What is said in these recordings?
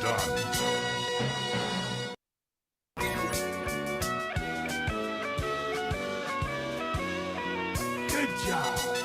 Well done. Good job.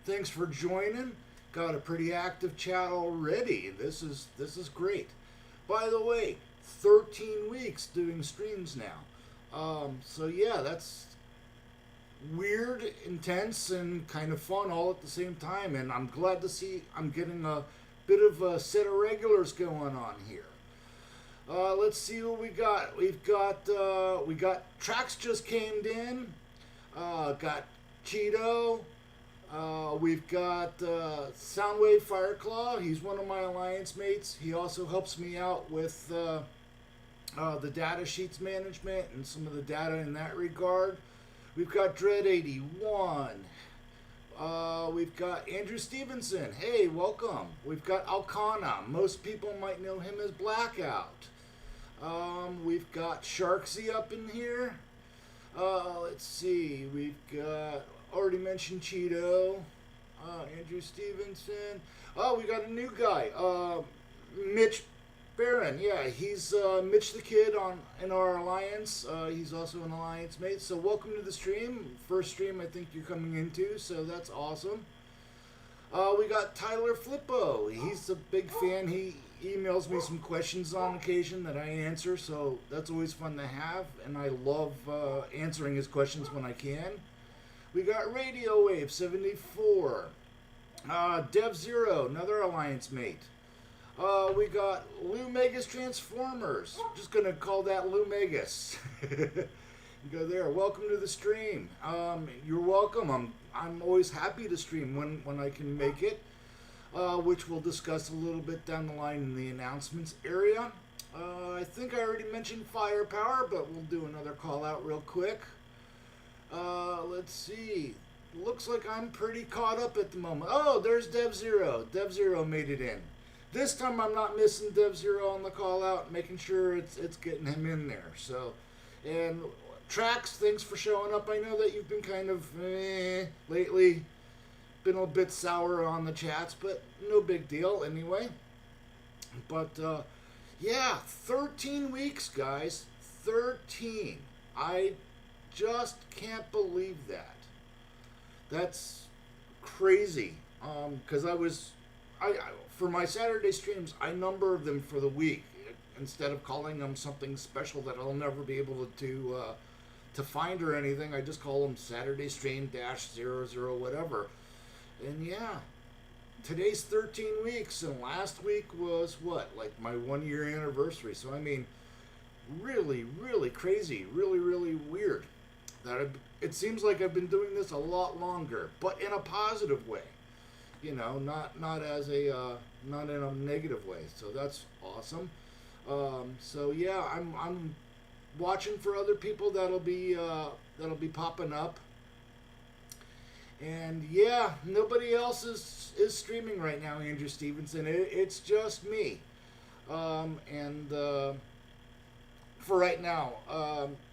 Thanks for joining. Got a pretty active chat already. This is great. By the way, 13 weeks doing streams now. So yeah, that's weird, intense, and kind of fun all at the same time. And I'm glad to see I'm getting a bit of a set of regulars going on here. Let's see what we got. We got Trax just came in. Got Cheeto. We've got Soundwave Fireclaw. He's one of my alliance mates. He also helps me out with the data sheets management and some of the data in that regard. We've got Dread81. We've got Andrew Stevenson. Hey, welcome. We've got Alcana. Most people might know him as Blackout. We've got Sharksy up in here. Let's see. We've got, already mentioned Cheeto. Andrew Stevenson. Oh, we got a new guy. Mitch Barron. Yeah, he's Mitch the Kid in our alliance. He's also an alliance mate. So welcome to the stream. First stream I think you're coming into, so that's awesome. We got Tyler Flippo. He's a big fan. He emails me some questions on occasion that I answer, so that's always fun to have, and I love answering his questions when I can. We got Radio Wave 74. Dev Zero, another alliance mate. We got Lou Megas Transformers. Just gonna call that Lou Megas. Go there. Welcome to the stream. You're welcome. I'm always happy to stream when I can make it, which we'll discuss a little bit down the line in the announcements area. I think I already mentioned Firepower, but we'll do another call out real quick. Let's see. Looks like I'm pretty caught up at the moment. Oh, there's Dev Zero. Dev Zero made it in. This time I'm not missing Dev Zero on the call out, making sure it's getting him in there. So, and Trax, thanks for showing up. I know that you've been kind of lately, been a bit sour on the chats, but no big deal anyway. But yeah, 13 weeks, guys. 13. I just can't believe that. That's crazy. Because I for my Saturday streams, I number them for the week instead of calling them something special that I'll never be able to find or anything. I just call them Saturday stream -00 whatever. And yeah, today's 13 weeks, and last week was what, like my 1-year anniversary. So I mean, really, really crazy, really, really weird. That it seems like I've been doing this a lot longer, but in a positive way. You know, not as a not in a negative way. So that's awesome. So yeah, I'm watching for other people that'll be popping up. And yeah, nobody else is streaming right now, Andrew Stevenson. It's just me. For right now,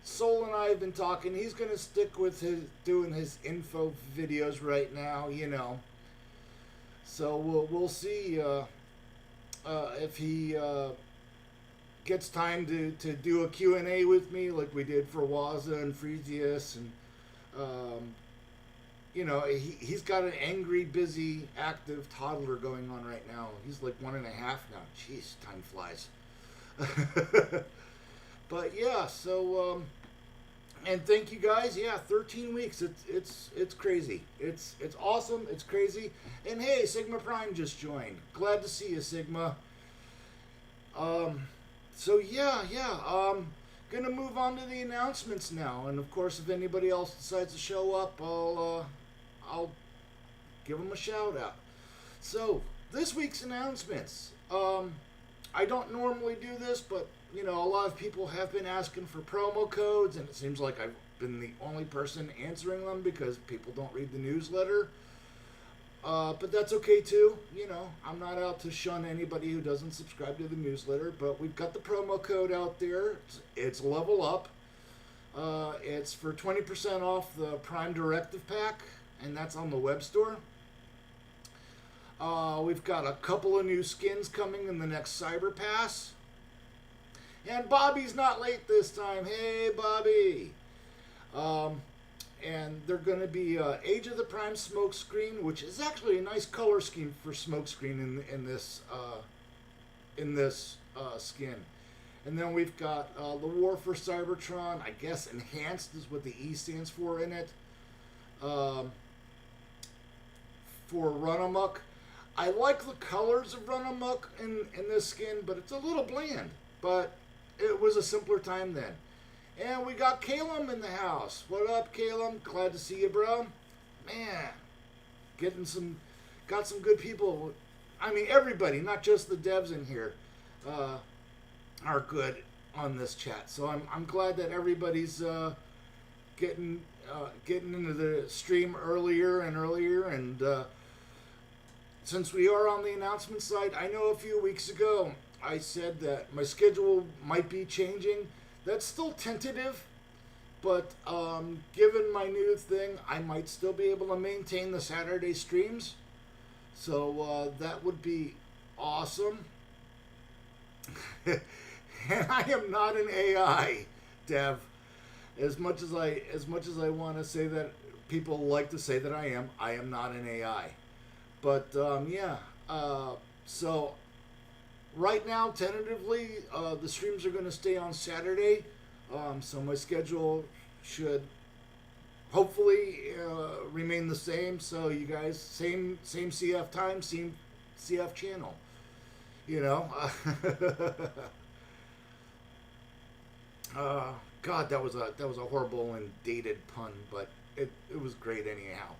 Soul and I have been talking. He's gonna stick with doing his info videos right now, you know. So we'll see if he gets time to do a Q&A with me like we did for Waza and Freesius, and you know, he's got an angry, busy, active toddler going on right now. He's like 1.5 now. Jeez, time flies. But yeah, so and thank you guys. Yeah, 13 weeks. It's crazy. It's awesome. It's crazy. And hey, Sigma Prime just joined. Glad to see you, Sigma. So yeah. Gonna move on to the announcements now. And of course, if anybody else decides to show up, I'll give them a shout out. So this week's announcements. I don't normally do this, but you know, a lot of people have been asking for promo codes, and it seems like I've been the only person answering them because people don't read the newsletter. But that's okay too. You know, I'm not out to shun anybody who doesn't subscribe to the newsletter, but we've got the promo code out there. It's Level Up. It's for 20% off the Prime Directive Pack, and that's on the web store. We've got a couple of new skins coming in the next Cyber Pass. And Bobby's not late this time. Hey, Bobby. and they're going to be Age of the Prime smoke screen, which is actually a nice color scheme for smoke screen in this skin. And then we've got the War for Cybertron. I guess Enhanced is what the E stands for in it. For Run Amok. I like the colors of Run Amok in this skin, but it's a little bland. But it was a simpler time then. And we got Calum in the house. What up, Calum? Glad to see you, bro. Man, got some good people. I mean, everybody, not just the devs in here, are good on this chat. So I'm glad that everybody's getting into the stream earlier and earlier. And since we are on the announcement side, I know a few weeks ago I said that my schedule might be changing. That's still tentative, but given my new thing, I might still be able to maintain the Saturday streams. So that would be awesome. And I am not an AI, Dev. As much as I want to say that people like to say that I am not an AI. But yeah. So right now, tentatively, the streams are going to stay on Saturday. So my schedule should hopefully remain the same. So you guys, same CF time, same CF channel. You know. God, that was a horrible and dated pun, but it was great anyhow.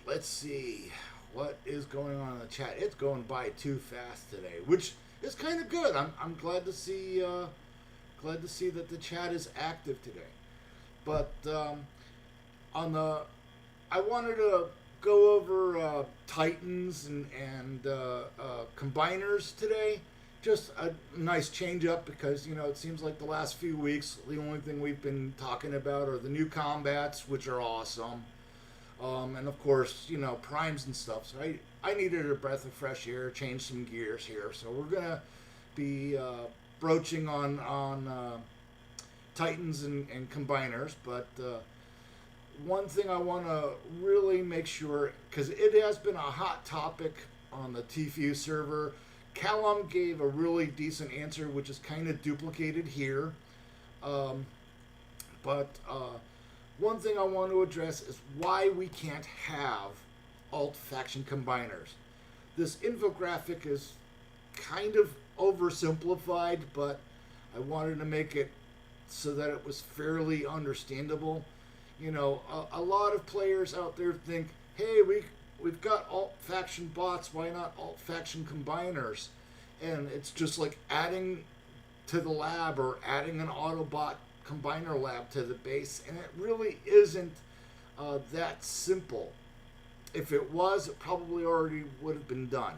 Let's see. What is going on in the chat? It's going by too fast today, which is kind of good. I'm glad to see that the chat is active today. But I wanted to go over Titans and combiners today. Just a nice change up because it seems like the last few weeks the only thing we've been talking about are the new combats, which are awesome. And of course, primes and stuff. So I needed a breath of fresh air, change some gears here. So we're gonna be broaching on Titans and combiners. But one thing I want to really make sure, because it has been a hot topic on the TFEW server. Callum gave a really decent answer, which is kind of duplicated here. But one thing I want to address is why we can't have alt faction combiners. This infographic is kind of oversimplified, but I wanted to make it so that it was fairly understandable. A lot of players out there think, hey, we've got alt faction bots, why not alt faction combiners? And it's just like adding to the lab or adding an Autobot combiner lab to the base, and it really isn't that simple. If it was, it probably already would have been done.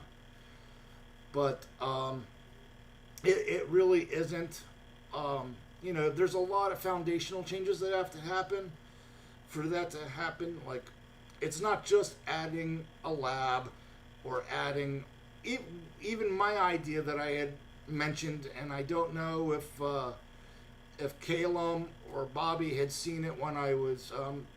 But it really isn't. There's a lot of foundational changes that have to happen for that to happen. Like, it's not just adding a lab or adding even my idea that I had mentioned, and I don't know if Calum or Bobby had seen it when I was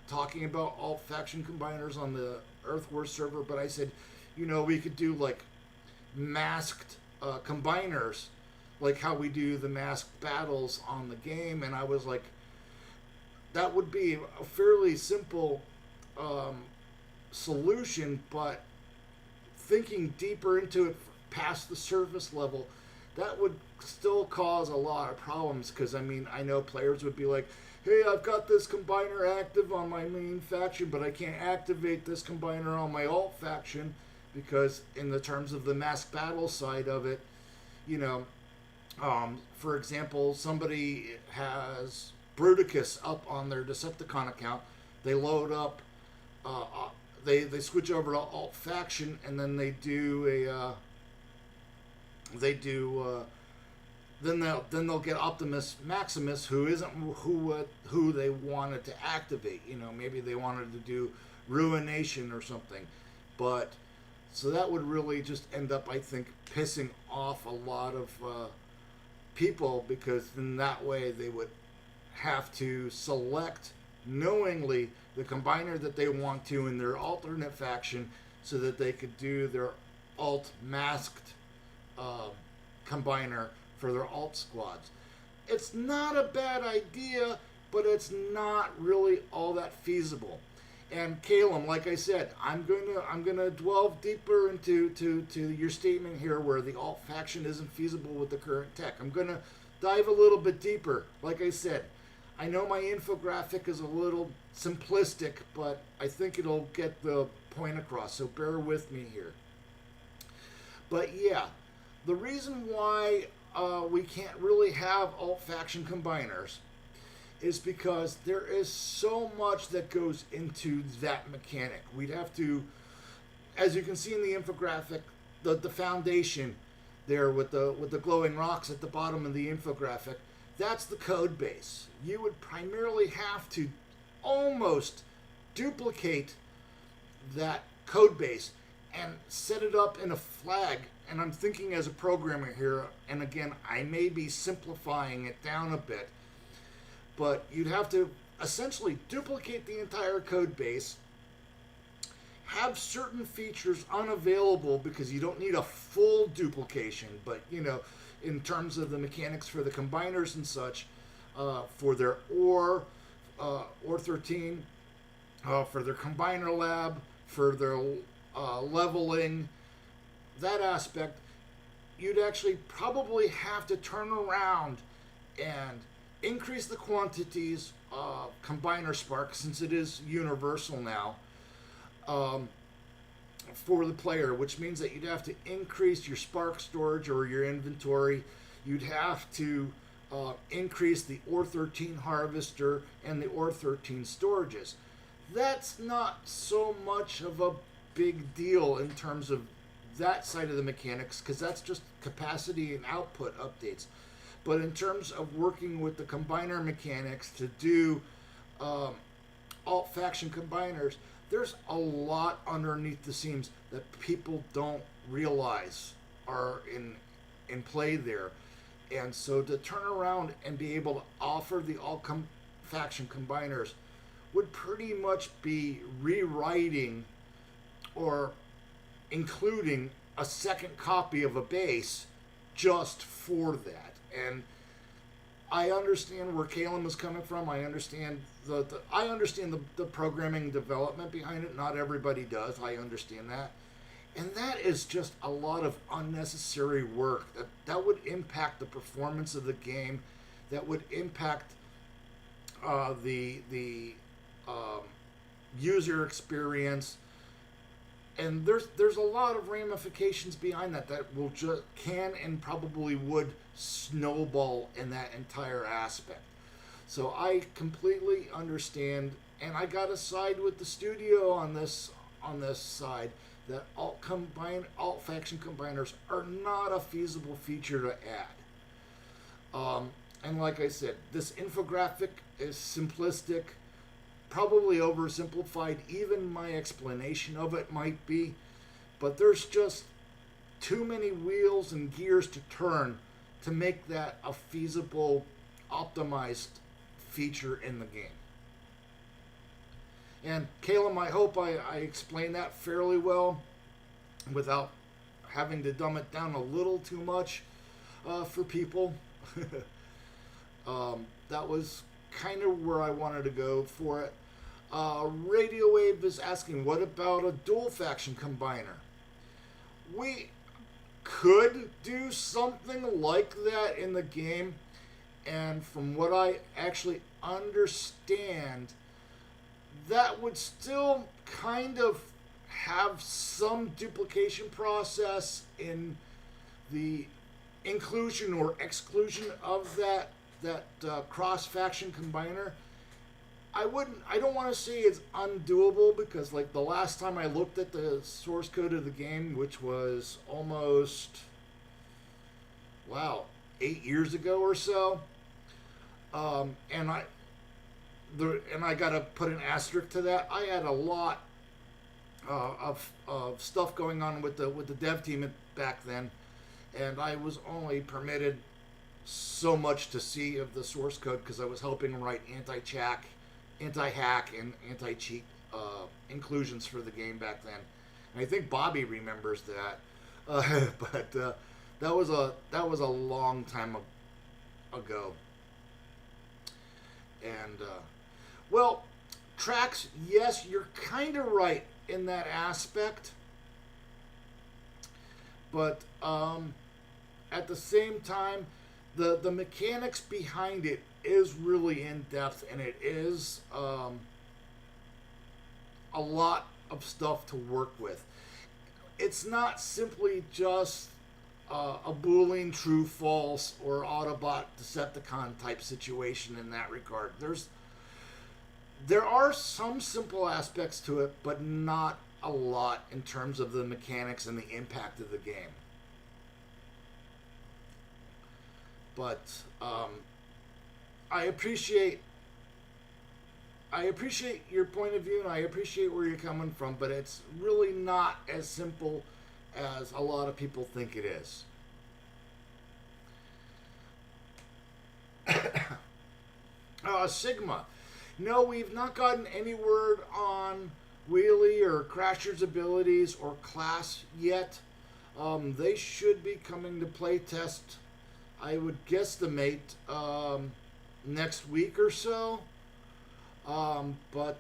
talking about alt faction combiners on the Earth Wars server, but I said, we could do like masked combiners, like how we do the masked battles on the game, and I was like, that would be a fairly simple solution, but thinking deeper into it past the surface level, that would still cause a lot of problems, because I know players would be like, hey, I've got this combiner active on my main faction, but I can't activate this combiner on my alt faction, because in the terms of the mass battle side of it, for example, somebody has Bruticus up on their Decepticon account, they load up, they switch over to alt faction, and then they do then they'll get Optimus Maximus, who isn't who they wanted to activate. Maybe they wanted to do Ruination or something, but so that would really just end up, I think, pissing off a lot of people, because in that way they would have to select knowingly the combiner that they want to in their alternate faction so that they could do their alt masked combiner for their alt squads. It's not a bad idea, but it's not really all that feasible. And Calum, like I said, I'm gonna delve deeper into your statement here where the alt faction isn't feasible with the current tech. I'm gonna dive a little bit deeper. Like I said, I know my infographic is a little simplistic, but I think it'll get the point across. So bear with me here. But yeah, the reason why we can't really have alt faction combiners is because there is so much that goes into that mechanic. We'd have to, as you can see in the infographic, the foundation there with the glowing rocks at the bottom of the infographic, that's the code base. You would primarily have to almost duplicate that code base and set it up in a flag. And I'm thinking as a programmer here, and again, I may be simplifying it down a bit, but you'd have to essentially duplicate the entire code base, have certain features unavailable because you don't need a full duplication, but you know, in terms of the mechanics for the combiners and such, for their ore 13, for their combiner lab, for their leveling, that aspect, you'd actually probably have to turn around and increase the quantities of combiner spark, since it is universal now, for the player, which means that you'd have to increase your spark storage or your inventory. You'd have to increase the ore 13 harvester and the ore 13 storages. That's not so much of a big deal in terms of that side of the mechanics, because that's just capacity and output updates. But in terms of working with the combiner mechanics to do alt faction combiners, there's a lot underneath the scenes that people don't realize are in play there. And so to turn around and be able to offer the alt faction combiners would pretty much be rewriting or including a second copy of a base just for that. And I understand where Calum is coming from. I understand the programming development behind it. Not everybody does. I understand that. And that is just a lot of unnecessary work that would impact the performance of the game, that would impact the user experience. And there's a lot of ramifications behind that will can and probably would snowball in that entire aspect. So I completely understand, and I got to side with the studio on this side, that alt faction combiners are not a feasible feature to add. And like I said, this infographic is simplistic, probably oversimplified. Even my explanation of it might be, but there's just too many wheels and gears to turn to make that a feasible, optimized feature in the game. And Calum, I hope I explained that fairly well without having to dumb it down a little too much for people. That was kind of where I wanted to go for it. Radio Wave is asking, what about a dual faction combiner? We could do something like that in the game, and from what I actually understand, that would still kind of have some duplication process in the inclusion or exclusion of that cross-faction combiner. I don't want to say it's undoable, because like the last time I looked at the source code of the game, which was almost 8 years ago or so, and I gotta put an asterisk to that. I had a lot of stuff going on with the dev team back then, and I was only permitted so much to see of the source code because I was helping write anti-chack anti-hack and anti-cheat inclusions for the game back then. And I think Bobby remembers that. But that was a long time ago. And well, tracks, yes, you're kind of right in that aspect. But at the same time, the mechanics behind it is really in depth, and it is a lot of stuff to work with. It's not simply just a Boolean true false or Autobot Decepticon type situation in that regard. There are some simple aspects to it, but not a lot in terms of the mechanics and the impact of the game. But I appreciate your point of view, and I appreciate where you're coming from, but it's really not as simple as a lot of people think it is. Sigma. No, we've not gotten any word on Wheelie or Crasher's abilities or class yet. They should be coming to playtest, I would guesstimate, next week or so. But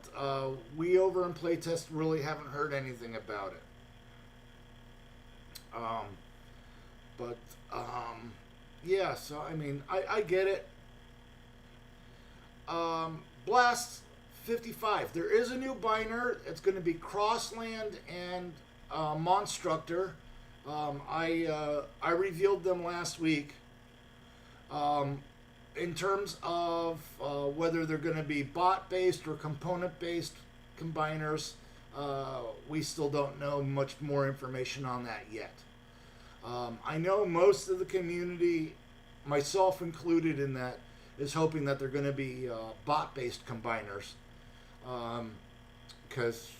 we over in playtest really haven't heard anything about it. Yeah, so I mean, I get it. Blast 55. There is a new binder. It's going to be Crossland and Monstructor. I revealed them last week. In terms of whether they're going to be bot-based or component-based combiners, we still don't know much more information on that yet. I know most of the community, myself included in that, is hoping that they're going to be bot-based combiners. Because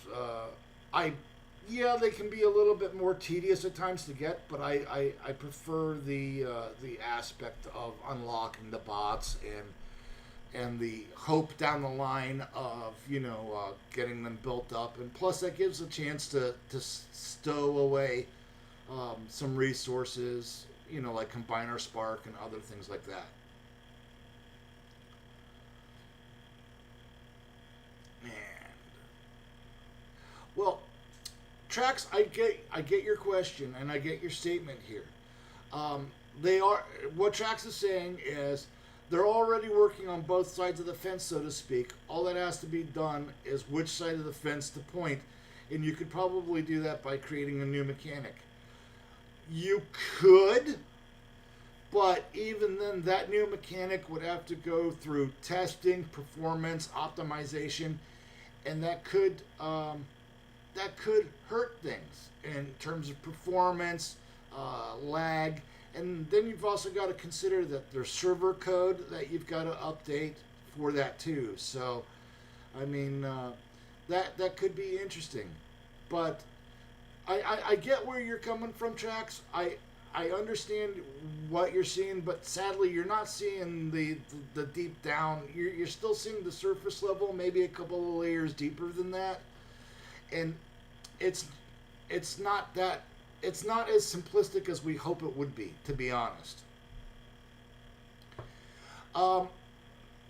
they can be a little bit more tedious at times to get, but I prefer the aspect of unlocking the bots and the hope down the line of getting them built up, and plus that gives a chance to stow away some resources, like Combiner Spark and other things like that. Well, Trax, I get your question and I get your statement here. What Trax is saying is they're already working on both sides of the fence, so to speak. All that has to be done is which side of the fence to point, and you could probably do that by creating a new mechanic. You could, but even then, that new mechanic would have to go through testing, performance, optimization, and that could hurt things in terms of performance, lag, and then you've also got to consider that there's server code that you've got to update for that too. So, I mean, that could be interesting, but I get where you're coming from, Trax. I understand what you're seeing, but sadly, you're not seeing the deep down. You're still seeing the surface level, maybe a couple of layers deeper than that, and it's not as simplistic as we hope it would be, to be honest.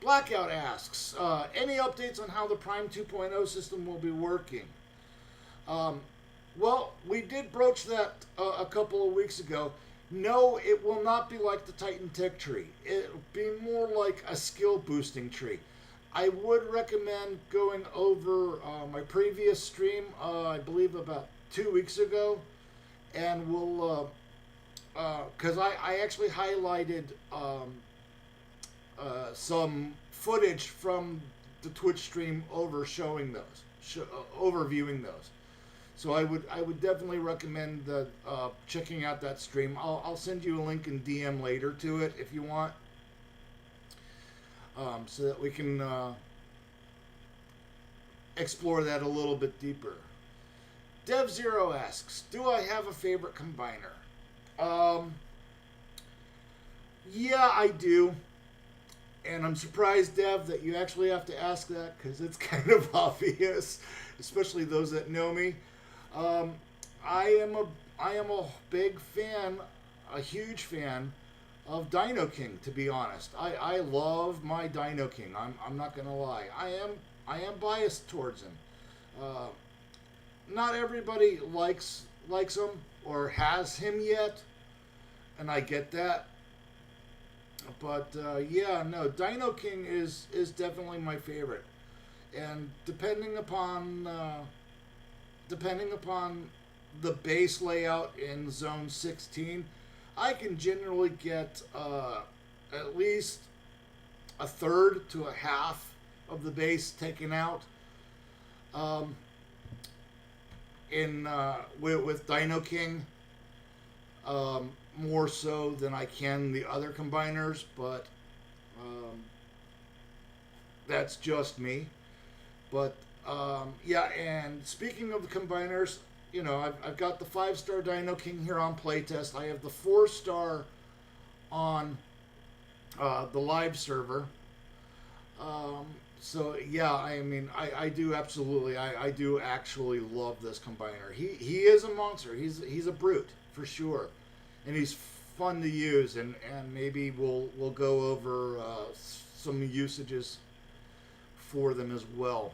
Blackout asks, any updates on how the Prime 2.0 system will be working? Well, we did broach that a couple of weeks ago. No, it will not be like the Titan Tech tree. It'll be more like a skill boosting tree. I would recommend going over my previous stream, I believe about 2 weeks ago, and we'll, because I actually highlighted some footage from the Twitch stream overviewing those. So I would definitely recommend checking out that stream. I'll send you a link in DM later to it if you want, so that we can explore that a little bit deeper. Dev Zero asks, do I have a favorite combiner? Yeah, I do. And I'm surprised, Dev, that you actually have to ask that because it's kind of obvious, especially those that know me. Um, I am a big fan, a huge fan of Dino King. To be honest, I love my Dino King. I'm not gonna lie. I am biased towards him. Uh, Not everybody likes him or has him yet, and I get that. But yeah, no, Dino King is definitely my favorite, and depending upon the base layout in Zone 16, I can generally get at least a third to a half of the base taken out. Um, with Dino King, more so than I can the other combiners, but that's just me. But yeah, and speaking of the combiners, you know, I've got the 5-star Dino King here on playtest. I have the 4-star on the live server. So yeah, I mean, I do absolutely, I do actually love this combiner. He is a monster. He's a brute for sure, and he's fun to use. And maybe we'll go over some usages for them as well.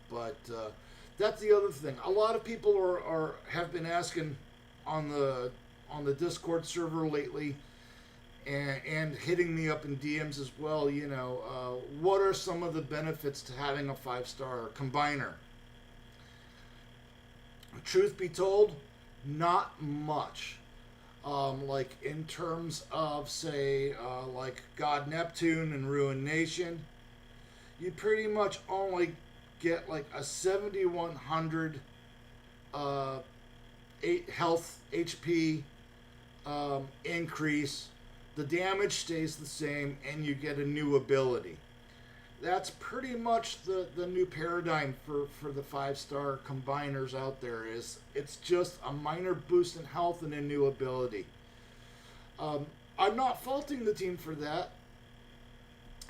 But that's the other thing. A lot of people have been asking on the Discord server lately. And hitting me up in DMs as well, you know, what are some of the benefits to having a 5-star combiner? Truth be told, not much. Like in terms of, say, like God Neptune and Ruin Nation, you pretty much only get like a 7,100 health HP increase. The damage stays the same, and you get a new ability. That's pretty much the new paradigm for the 5-star combiners out there. It's just a minor boost in health and a new ability. I'm not faulting the team for that.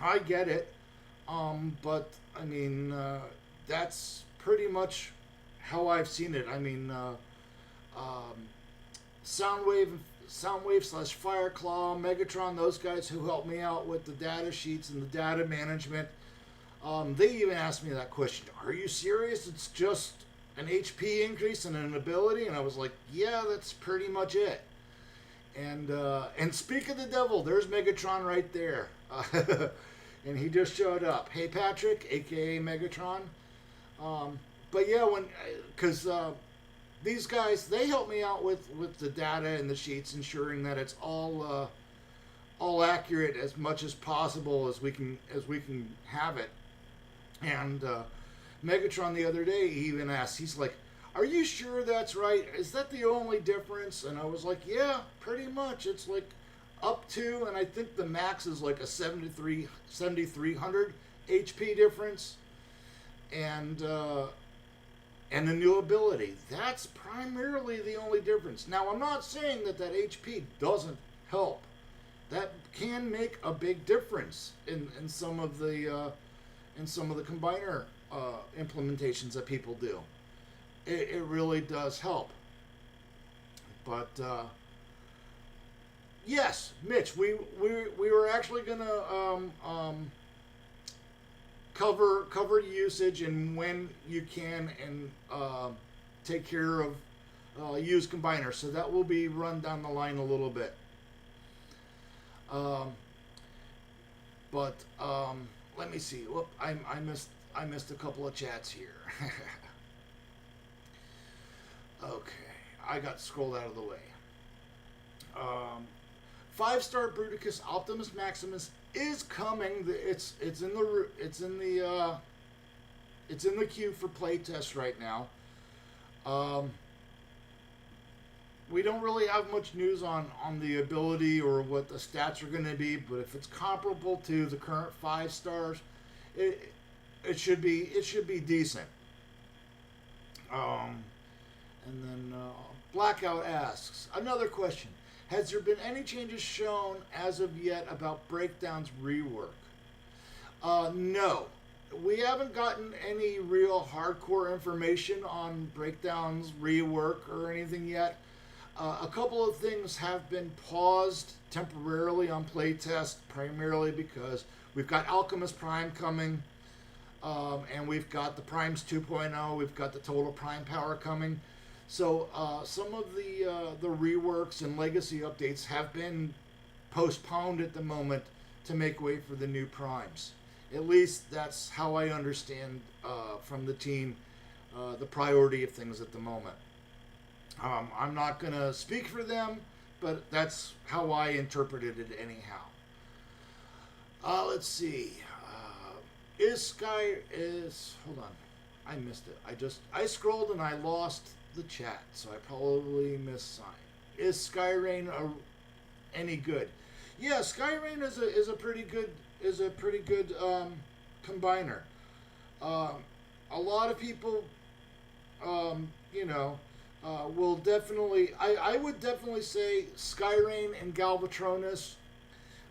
I get it. But, I mean, that's pretty much how I've seen it. I mean, Soundwave / Fireclaw, Megatron, those guys who helped me out with the data sheets and the data management, they even asked me that question. Are you serious? It's just an HP increase and an ability? And I was like, yeah, that's pretty much it. And speak of the devil, there's Megatron right there. And he just showed up. Hey, Patrick, a.k.a. Megatron. But yeah, because these guys, they help me out with the data and the sheets, ensuring that it's all accurate as much as possible as we can have it. And Megatron the other day, he even asked, he's like, "Are you sure that's right? Is that the only difference?" And I was like, "Yeah, pretty much. It's like up to, and I think the max is like a 7,300 HP difference, and the new ability. That's primarily the only difference. Now, I'm not saying that HP doesn't help. That can make a big difference in some of the combiner implementations that people do. It really does help. But yes, Mitch, we were actually gonna cover usage and when you can and take care of use combiners. So that will be run down the line a little bit. But let me see. Whoop, I missed a couple of chats here. Okay, I got scrolled out of the way. 5-star Bruticus Optimus Maximus is coming. It's in the queue for playtest right now. We don't really have much news on the ability or what the stats are going to be, but if it's comparable to the current 5 stars, it should be decent. And then Blackout asks another question: Has there been any changes shown as of yet about Breakdown's rework? No. We haven't gotten any real hardcore information on Breakdown's rework or anything yet. A couple of things have been paused temporarily on playtest, primarily because we've got Alchemist Prime coming, and we've got the Primes 2.0, we've got the Total Prime Power coming. So some of the reworks and legacy updates have been postponed at the moment to make way for the new Primes. At least that's how I understand from the team the priority of things at the moment. I'm not going to speak for them, but that's how I interpreted it anyhow. Let's see. Hold on. I missed it. I scrolled and I lost the chat, so I probably missed sign. Is Skyrain any good? Yeah, Skyrain is a pretty good combiner. A lot of people, will definitely. I would definitely say Skyrain and Galvatronus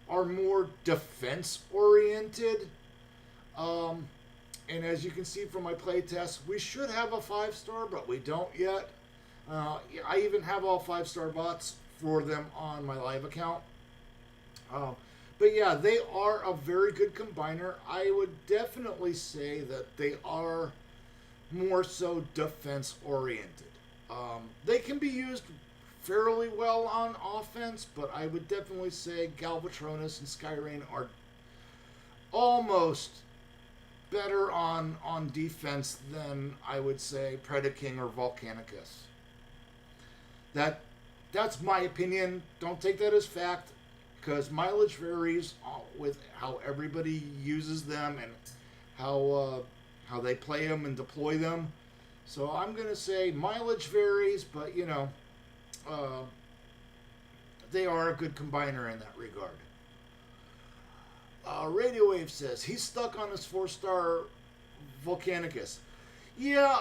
are more defense oriented. And as you can see from my playtest, we should have a 5-star, but we don't yet. I even have all 5-star bots for them on my live account. But yeah, they are a very good combiner. I would definitely say that they are more so defense oriented. They can be used fairly well on offense, but I would definitely say Galvatronus and Skyrain are almost better on defense than I would say Predaking or Volcanicus. That's my opinion. Don't take that as fact, because mileage varies with how everybody uses them and how they play them and deploy them. So I'm going to say mileage varies, but they are a good combiner in that regard. Radio Wave says he's stuck on his 4-star Volcanicus. Yeah,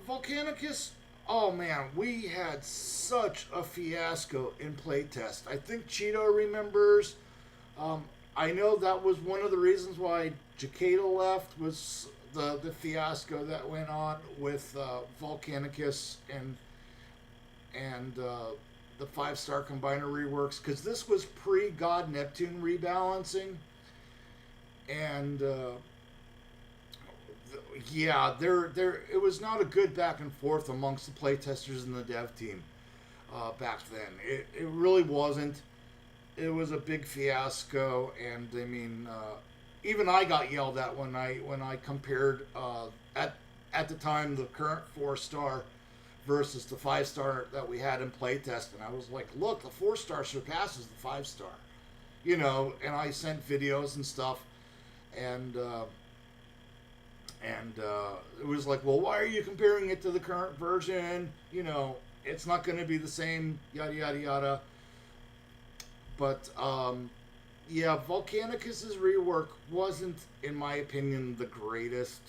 Volcanicus. Oh man, we had such a fiasco in playtest. I think Cheeto remembers. I know that was one of the reasons why Jakeda left, was the fiasco that went on with Volcanicus and the 5-star combiner reworks, because this was pre-God Neptune rebalancing. And it was not a good back and forth amongst the playtesters and the dev team back then. It really wasn't. It was a big fiasco, and I mean, even I got yelled at when I compared at the time the current 4-star versus the 5-star that we had in playtest, and I was like, look, the 4-star surpasses the 5-star, and I sent videos and stuff. And it was like, well, why are you comparing it to the current version? It's not going to be the same, yada, yada, yada. But, Volcanicus's rework wasn't, in my opinion, the greatest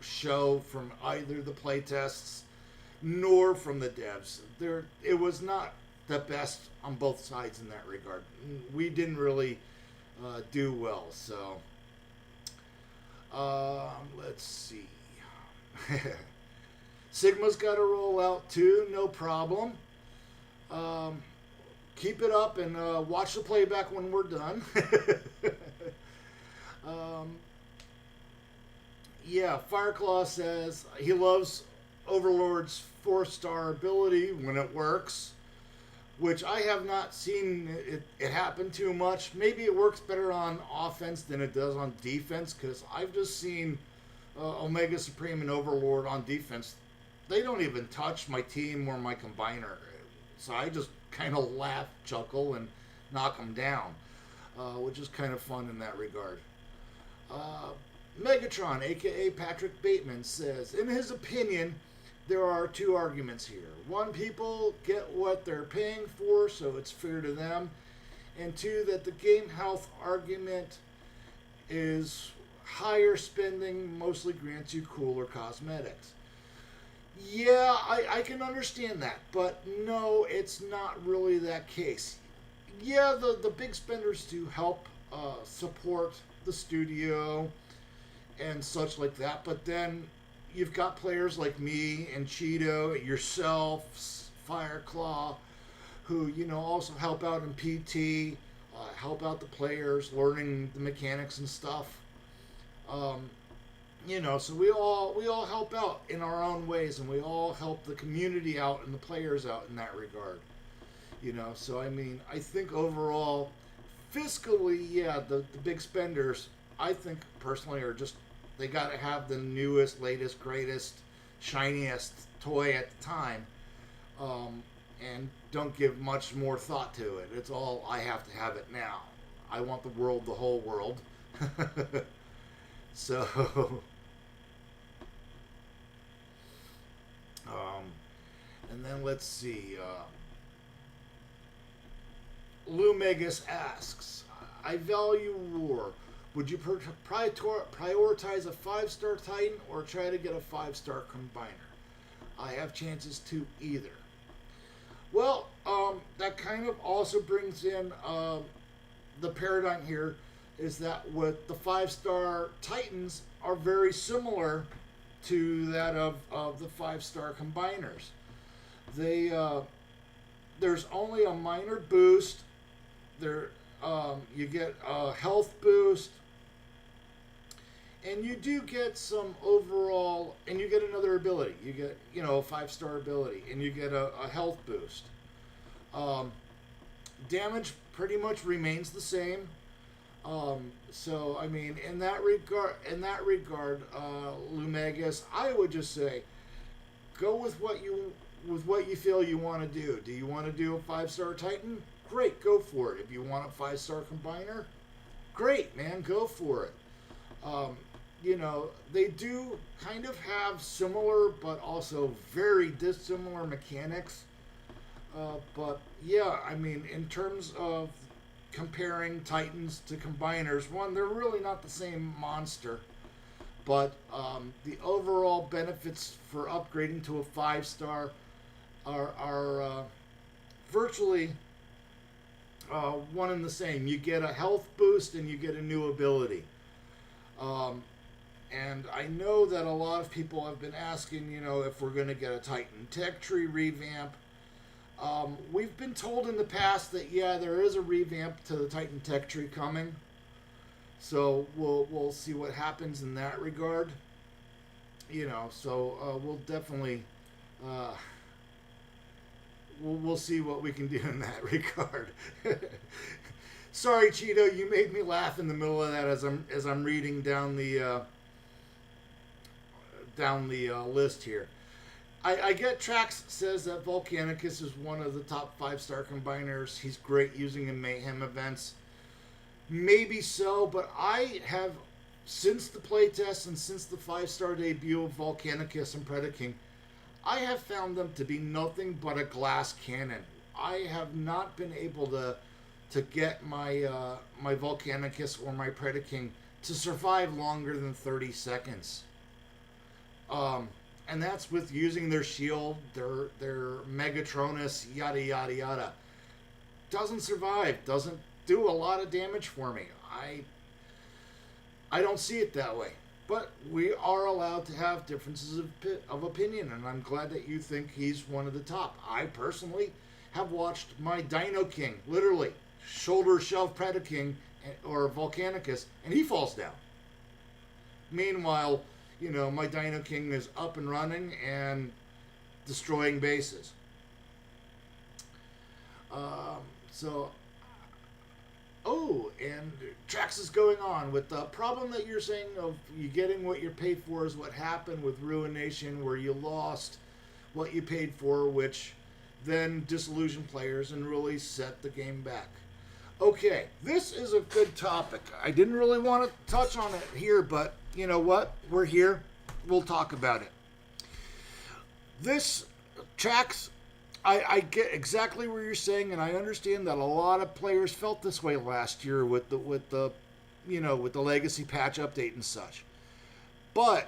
show from either the playtests nor from the devs. It was not the best on both sides in that regard. We didn't really do well, so let's see. Sigma's got to roll out too, no problem. Keep it up and watch the playback when we're done. Fireclaw says he loves Overlord's 4-star ability when it works, which I have not seen it happen too much. Maybe it works better on offense than it does on defense, because I've just seen Omega Supreme and Overlord on defense. They don't even touch my team or my combiner. So I just kind of laugh, chuckle, and knock them down, which is kind of fun in that regard. Megatron, a.k.a. Patrick Bateman, says, in his opinion, there are two arguments here. One, people get what they're paying for, so it's fair to them. And two, that the game health argument is higher spending mostly grants you cooler cosmetics. Yeah, Yeah, I can understand that, but no, it's not really that case. Yeah, the big spenders do help support the studio and such like that, but then you've got players like me and Cheeto, yourself, Fireclaw, who also help out in PT, help out the players, learning the mechanics and stuff. Um, so we all help out in our own ways, and we all help the community out and the players out in that regard. So I mean, I think overall, fiscally, yeah, the big spenders, I think personally, are just, they got to have the newest, latest, greatest, shiniest toy at the time, and don't give much more thought to it. It's all, I have to have it now. I want the world, the whole world. So, and then let's see. Lumegus asks, I value war. Would you prioritize a 5-star Titan or try to get a 5-star combiner? I have chances to either. Well, that kind of also brings in the paradigm here, is that with the 5-star Titans are very similar to that of the 5-star combiners. They there's only a minor boost. There you get a health boost, and you do get some overall, and you get another ability. You get a 5-star ability, and you get a health boost. Damage pretty much remains the same. So I mean, in that regard, Lumegus, I would just say, go with what you feel you want to do. Do you want to do a 5-star Titan? Great, go for it. If you want a 5-star combiner, great, man, go for it. They do kind of have similar, but also very dissimilar mechanics. But yeah, I mean, in terms of comparing Titans to combiners, one, they're really not the same monster, but the overall benefits for upgrading to a 5-star are virtually one and the same. You get a health boost and you get a new ability. And I know that a lot of people have been asking, if we're going to get a Titan Tech Tree revamp. We've been told in the past that, yeah, there is a revamp to the Titan Tech Tree coming. So we'll see what happens in that regard. So we'll definitely we'll see what we can do in that regard. Sorry, Cheeto, you made me laugh in the middle of that as I'm reading down the list here. I get Trax says that Volcanicus is one of the top 5-star combiners. He's great using in Mayhem events. Maybe so, but I have, since the playtest and since the 5-star debut of Volcanicus and Predaking, I have found them to be nothing but a glass cannon. I have not been able to get my my Volcanicus or my Predaking to survive longer than 30 seconds. And that's with using their shield, their Megatronus, yada yada yada. Doesn't survive, doesn't do a lot of damage for me. I don't see it that way. But we are allowed to have differences of opinion, and I'm glad that you think he's one of the top. I personally have watched my Dino King, literally, shoulder shove Predaking or Volcanicus, and he falls down. Meanwhile, my Dino King is up and running and destroying bases. And Trax is going on with the problem that you're saying of you getting what you're paid for is what happened with Ruination, where you lost what you paid for, which then disillusioned players and really set the game back. Okay, this is a good topic. I didn't really want to touch on it here, but you know what? We're here. We'll talk about it. This Trax, I get exactly what you're saying, and I understand that a lot of players felt this way last year with the legacy patch update and such. But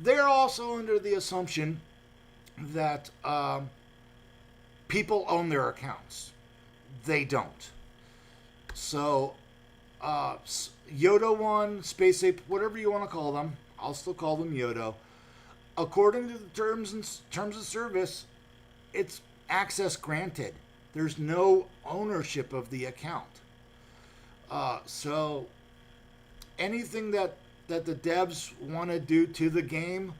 they're also under the assumption that people own their accounts. They don't. So, Yodo 1, Space Ape, whatever you want to call them, I'll still call them Yodo. According to the terms of service, it's access granted. There's no ownership of the account. So anything that the devs want to do to the game,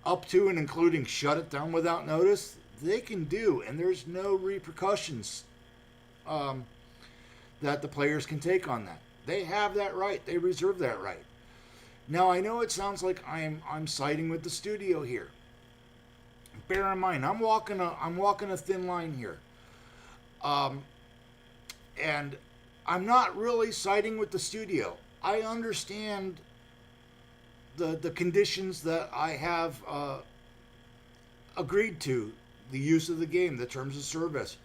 up to and including shut it down without notice, they can do, and there's no repercussions that the players can take on that. They have that right. They reserve that right. Now I know it sounds like I'm siding with the studio here. Bear in mind, I'm walking a thin line here, and I'm not really siding with the studio. I understand the conditions that I have agreed to, the use of the game, the terms of service,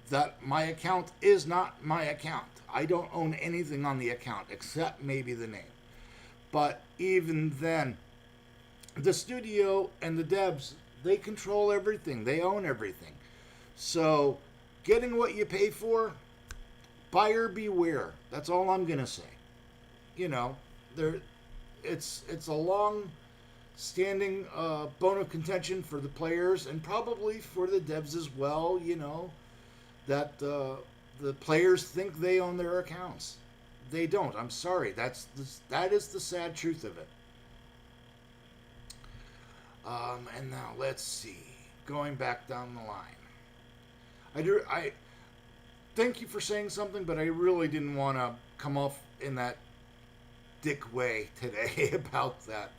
that my account is not my account. I don't own anything on the account except maybe the name. But even then, the studio and the devs, they control everything. They own everything. So getting what you pay for, buyer beware. That's all I'm going to say. You know, it's a long standing bone of contention for the players and probably for the devs as well, you know, that the players think they own their accounts. They don't. I'm sorry. That is the sad truth of it. And now let's see. Going back down the line. I thank you for saying something, but I really didn't want to come off in that dick way today about that.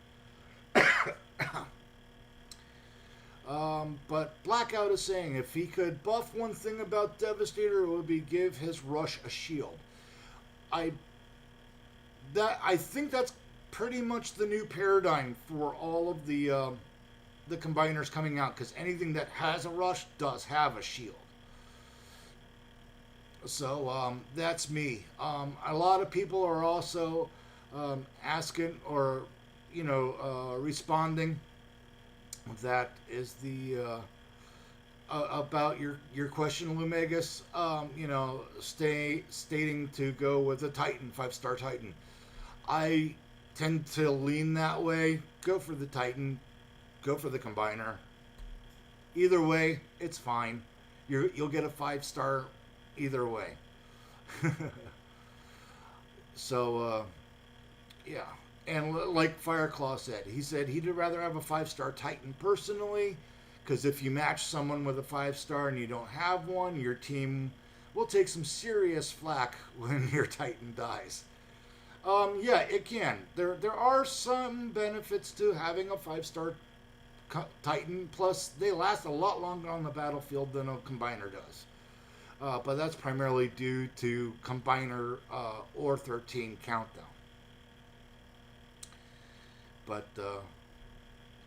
But Blackout is saying if he could buff one thing about Devastator, it would be give his rush a shield. I think that's pretty much the new paradigm for all of the combiners coming out, because anything that has a rush does have a shield. So that's me. A lot of people are also asking or responding. That is the about your question, Lumegas. Stating to go with a Titan, 5-star Titan. I tend to lean that way. Go for the Titan. Go for the Combiner. Either way, it's fine. You'll get a 5-star either way. So, yeah. And like Fireclaw said, he said he'd rather have a 5-star Titan personally, because if you match someone with a 5-star and you don't have one, your team will take some serious flack when your Titan dies. Yeah, it can. There are some benefits to having a 5-star Titan, plus they last a lot longer on the battlefield than a Combiner does. But that's primarily due to Combiner or 13 countdown. But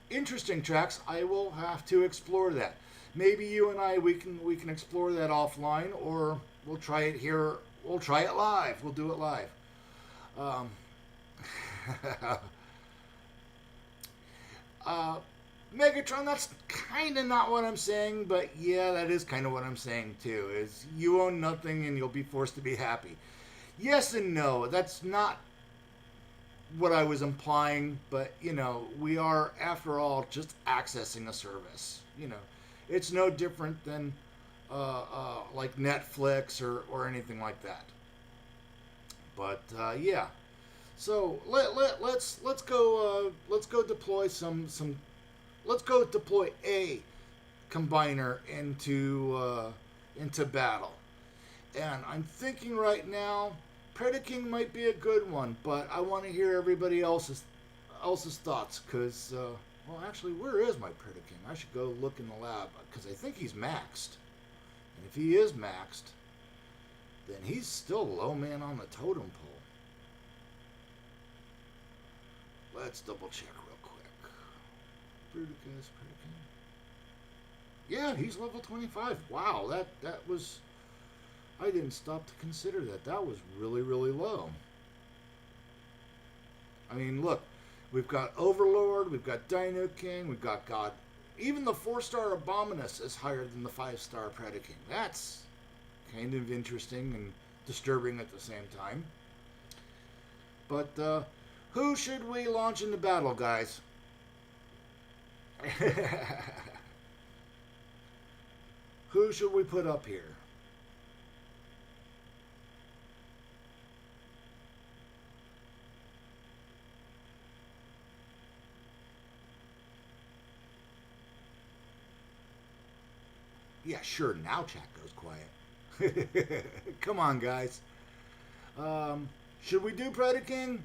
interesting tracks. I will have to explore that. Maybe you and I we can explore that offline, or we'll try it here. We'll try it live. We'll do it live. Megatron, that's kind of not what I'm saying, but yeah, that is kind of what I'm saying too. Is you own nothing and you'll be forced to be happy. Yes and no. That's not what I was implying, but we are, after all, just accessing a service. It's no different than like Netflix or anything like that. But yeah, so let's go deploy let's go deploy a Combiner into battle, and I'm thinking right now. Predaking might be a good one, but I want to hear everybody else's thoughts, because, well, actually, where is my Predaking? I should go look in the lab, because I think he's maxed. And if he is maxed, then he's still low man on the totem pole. Let's double check real quick. Predaking. Yeah, he's level 25. Wow, that was... I didn't stop to consider that. That was really, really low. I mean, look. We've got Overlord. We've got Dino King. We've got God even the 4-star Abominus is higher than the 5-star Predaking. That's kind of interesting and disturbing at the same time. But who should we launch into battle, guys? Who should we put up here? Yeah, sure, now chat goes quiet. Come on, guys. Should we do Predaking?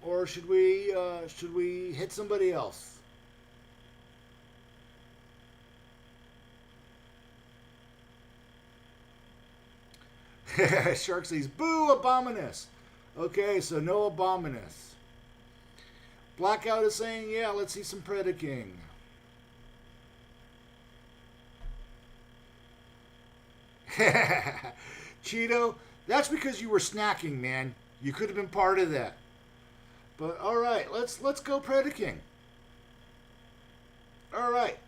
Or should we hit somebody else? Shark says, boo, Abominus. Okay, so no Abominus. Blackout is saying, yeah, let's see some Predaking. Cheeto, that's because you were snacking, man. You could have been part of that. But all right, let's go Predaking. All right,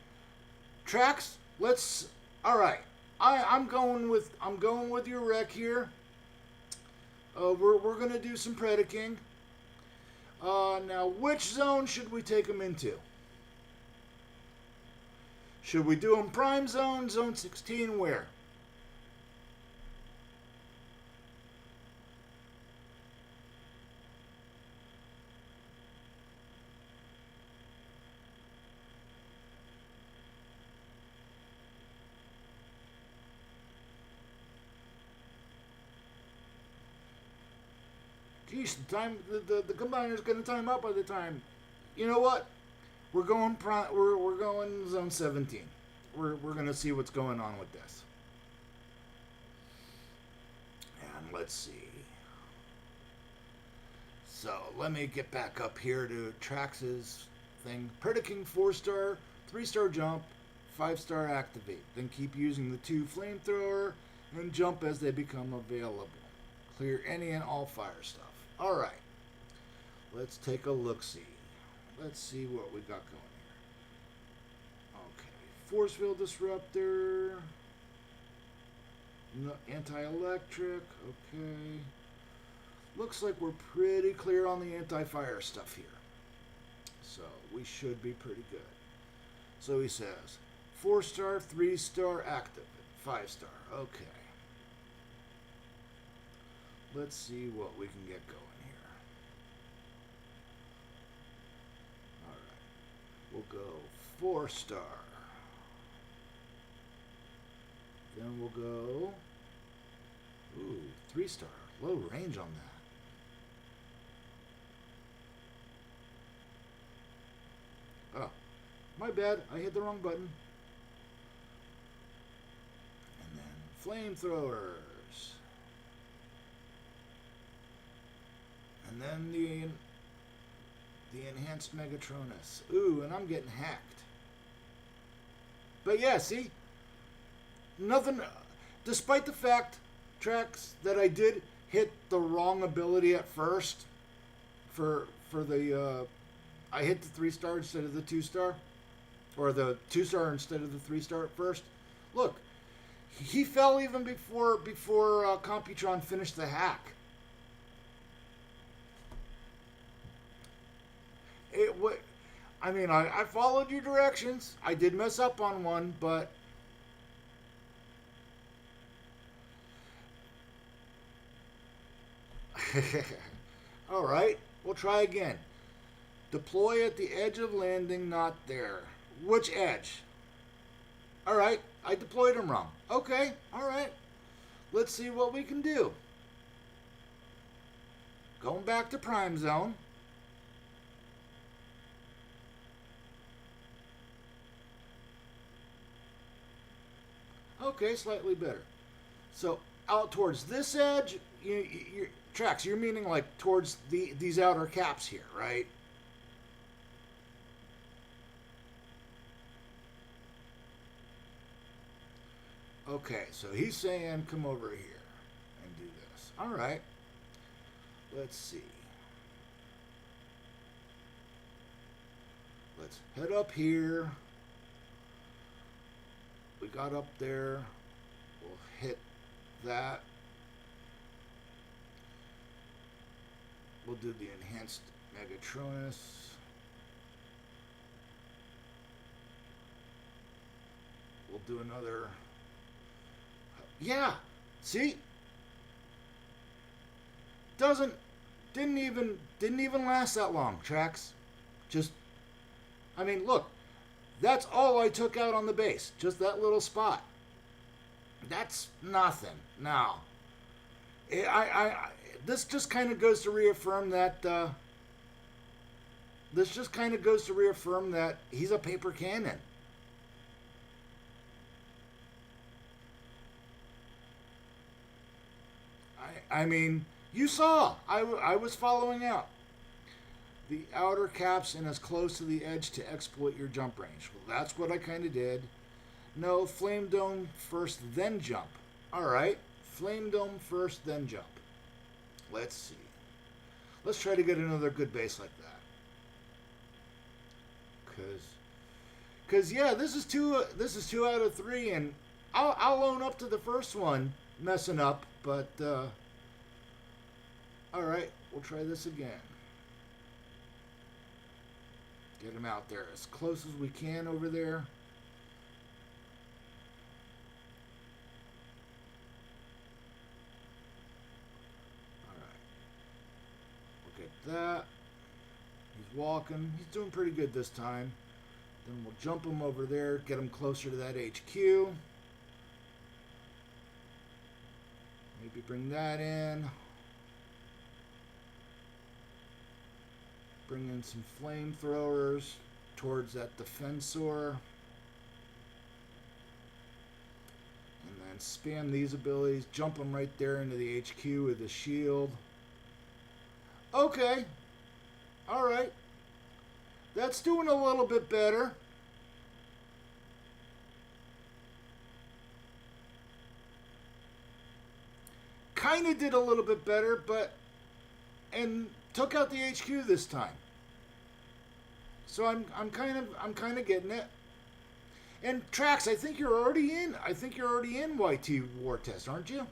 Trax, let's. All right, I'm going with your rec here. We're gonna do some Predaking. Now, which zone should we take them into? Should we do them Prime Zone, Zone 16, where? Geez, the combiner's gonna time up by the time. You know what? We're going we're going zone 17. We're gonna see what's going on with this. And let's see. So let me get back up here to Trax's thing. Predaking 4-star, 3-star jump, 5-star activate. Then keep using the 2 flamethrower and jump as they become available. Clear any and all fire stuff. Alright. Let's take a look-see. Let's see what we got going here. Okay. Force field disruptor. No, anti-electric. Okay. Looks like we're pretty clear on the anti-fire stuff here. So we should be pretty good. So he says 4-star, 3-star active, 5-star. Okay. Let's see what we can get going here. Alright. We'll go 4-star. Then we'll go... Ooh, 3-star. Low range on that. Oh, my bad. I hit the wrong button. And then flamethrowers. And then the enhanced Megatronus. Ooh, and I'm getting hacked. But yeah, see? Nothing... Despite the fact, Trax, that I did hit the wrong ability at first for the... I hit the 3-star instead of the 2-star. Or the 2-star instead of the 3-star at first. Look, he fell even before Computron finished the hack. I mean, I followed your directions. I did mess up on one, but... Alright, we'll try again. Deploy at the edge of landing, not there. Which edge? Alright, I deployed him wrong. Okay, alright. Let's see what we can do. Going back to Prime Zone. Okay, slightly better. So, out towards this edge, Trax, you're meaning like towards these outer caps here, right? Okay, so he's saying come over here and do this. All right. Let's see. Let's head up here. got up there. We'll hit that. We'll do the enhanced Megatronus. We'll do another. Yeah, see? Didn't even last that long, Trax. Just, I mean, look, that's all I took out on the base, just that little spot. That's nothing. Now, this just kind of goes to reaffirm that. This just kind of goes to reaffirm that he's a paper cannon. I mean, you saw. I was following out. The outer caps and as close to the edge to exploit your jump range. Well, that's what I kind of did. No, Flame Dome first, then jump. Alright, Flame Dome first, then jump. Let's see. Let's try to get another good base like that. Cause yeah, this is two out of 3, and I'll own up to the first one messing up, but alright, we'll try this again. Get him out there as close as we can over there. Alright. Look at that. He's walking. He's doing pretty good this time. Then we'll jump him over there, get him closer to that HQ. Maybe bring that in. Bring in some flamethrowers towards that defensor. And then spam these abilities. Jump them right there into the HQ with the shield. Okay. Alright. That's doing a little bit better. Kind of did a little bit better, but... And took out the HQ this time. So I'm kind of getting it. And Trax, I think you're already in YT War Test, aren't you?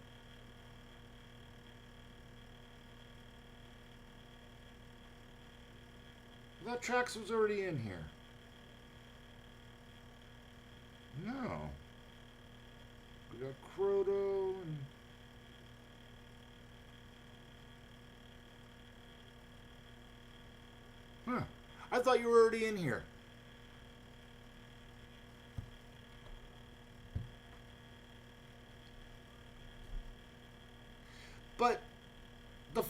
I thought Trax was already in here. No. We got Croto and... Huh. I thought you were already in here. But the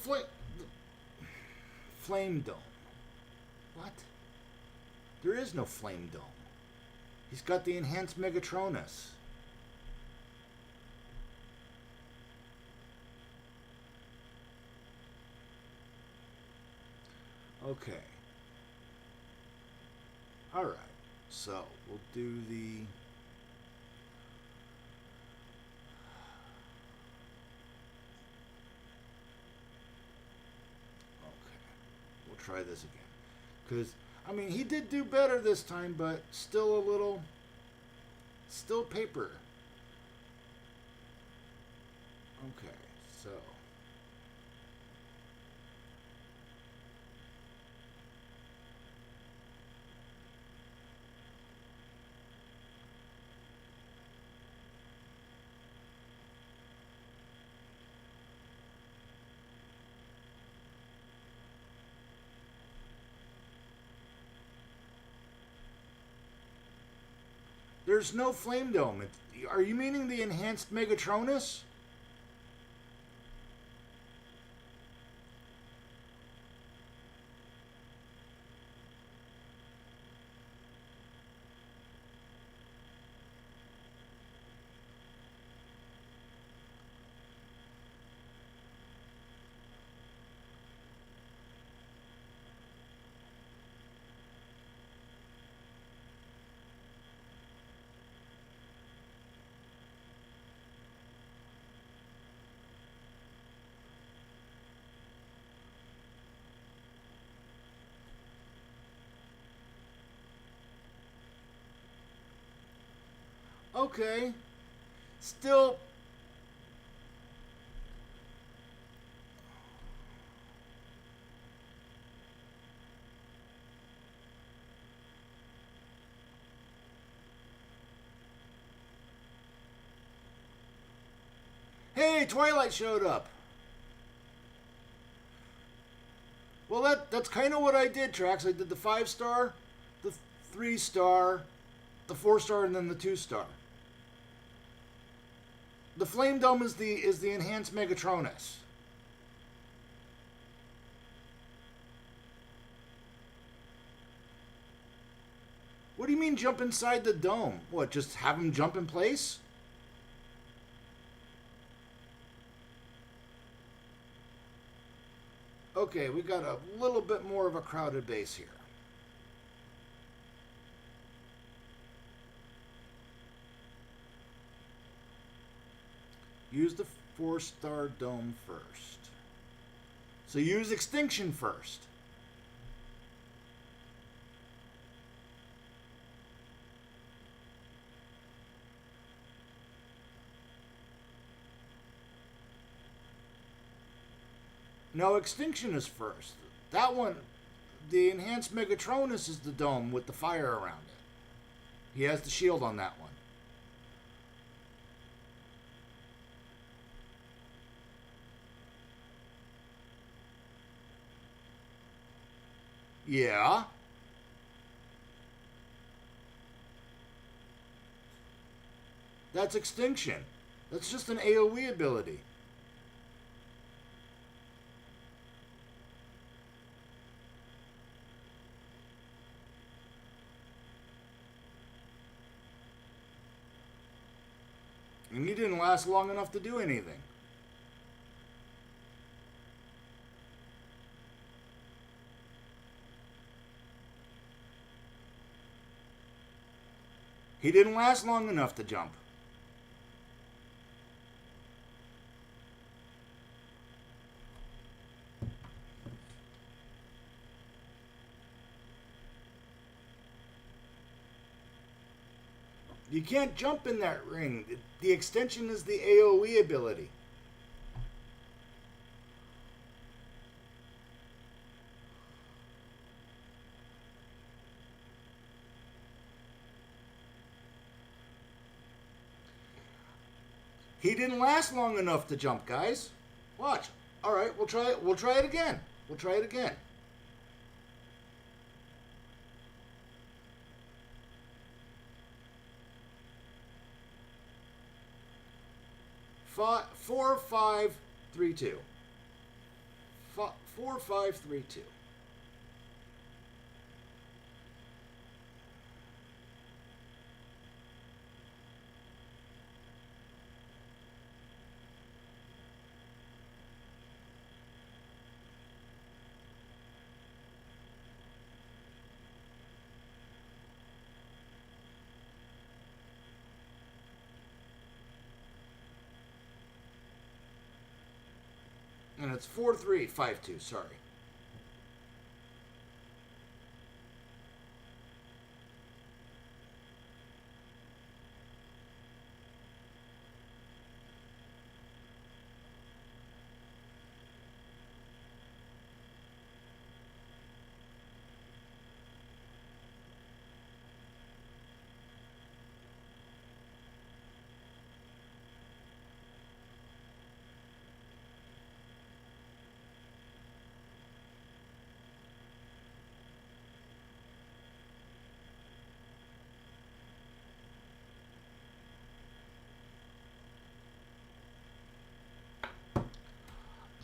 Flame Dome. What? There is no Flame Dome. He's got the enhanced Megatronus. Okay. Alright. So, we'll do the... Try this again, because I mean he did do better this time, but still paper. Okay, so there's no Flame Dome. Are you meaning the enhanced Megatronus? Okay. Still. Hey, Twilight showed up. Well, that's kind of what I did, Trax. I did the 5-star, the 3-star, the 4-star, and then the 2-star. The Flame Dome is the enhanced Megatronus. What do you mean jump inside the dome? What, just have him jump in place? Okay, we got a little bit more of a crowded base here. Use the 4-star dome first. So use extinction first. No, extinction is first. That one, the enhanced Megatronus is the dome with the fire around it. He has the shield on that one. Yeah. That's extinction. That's just an AoE ability. And he didn't last long enough to do anything. He didn't last long enough to jump. You can't jump in that ring. The extension is the AoE ability. He didn't last long enough to jump, guys. Watch. All right, we'll try it. We'll try it again. We'll try it again. 4, 5, 3, 2. 4, 5, 3, 2. And it's 4, 3, 5, 2. Sorry.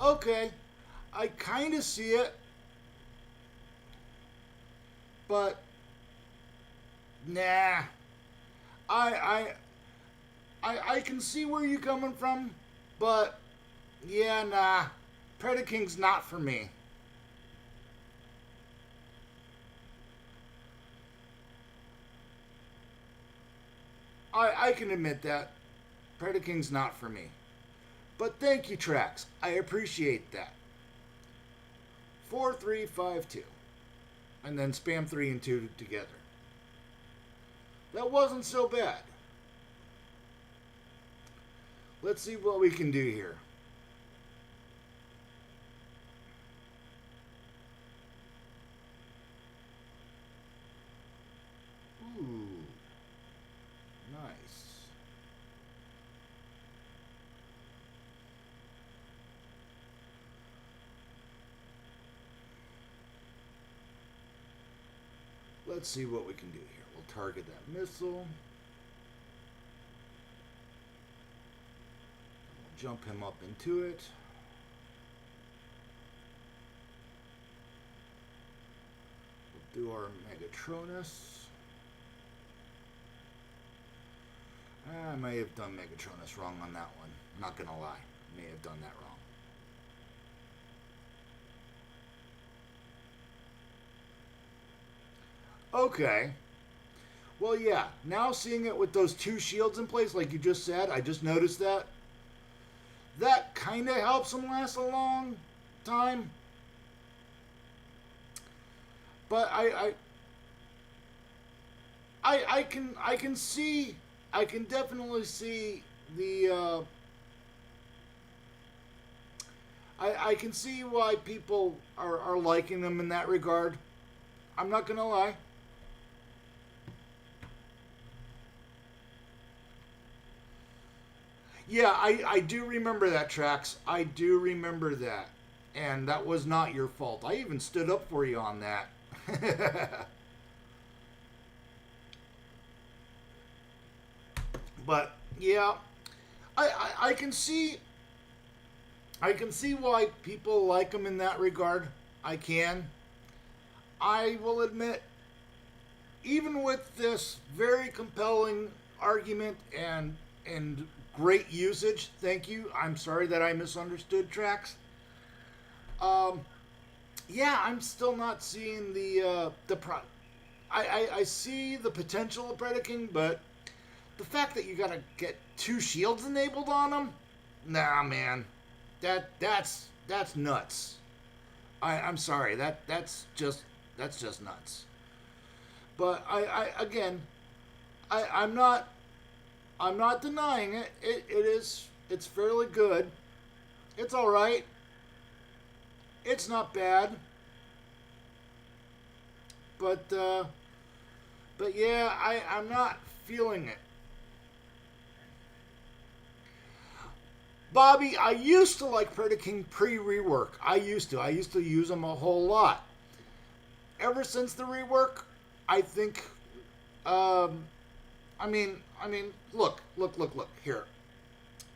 Okay, I kind of see it, but nah. I can see where you're coming from, but yeah, nah. Predaking's not for me. I can admit that. Predaking's not for me. But thank you, Trax. I appreciate that. 4, 3, 5, 2. And then spam 3 and 2 together. That wasn't so bad. Let's see what we can do here. Ooh, nice. Let's see what we can do here. We'll target that missile. We'll jump him up into it. We'll do our Megatronus. I may have done Megatronus wrong on that one. Not gonna lie. May have done that wrong. Okay. Well, yeah. Now seeing it with those two shields in place, like you just said, I just noticed that. That kind of helps them last a long time. But I can see, I can definitely see the. I can see why people are liking them in that regard. I'm not gonna lie. Yeah, I do remember that, Trax. I do remember that. And that was not your fault. I even stood up for you on that. But, yeah, I can see... I can see why people like them in that regard. I can. I will admit, even with this very compelling argument and great usage. Thank you. I'm sorry that I misunderstood, Trax. Yeah, I'm still not seeing I see the potential of Predaking, but the fact that you gotta get two shields enabled on them, nah, man, that's nuts. I'm sorry. That's just nuts. But I'm not denying it. It's fairly good. It's all right. It's not bad. But yeah, I'm not feeling it. Bobby, I used to like Predaking pre-rework. I used to use them a whole lot. Ever since the rework, I think I mean, look. Here,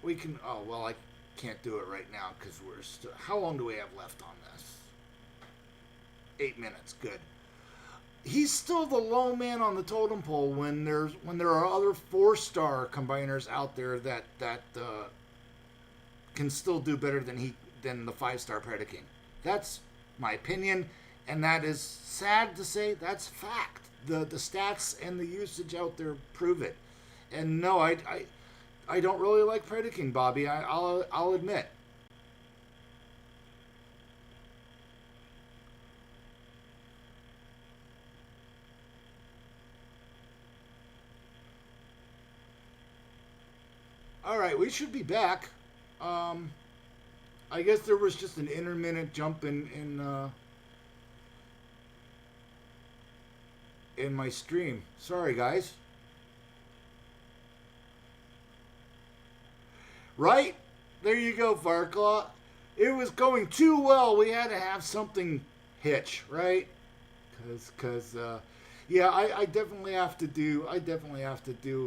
we can. Oh well, I can't do it right now because we're still. How long do we have left on this? 8 minutes. Good. He's still the low man on the totem pole when there are other 4-star combiners out there that can still do better than the 5-star Predaking. That's my opinion, and that is sad to say. That's fact. The stats and the usage out there prove it. And no, I don't really like Predaking, Bobby. I'll admit. All right, we should be back. I guess there was just an intermittent jump in my stream. Sorry, guys. Right? There you go, Farclaw. It was going too well. We had to have something hitch, right? Cause yeah, I definitely have to do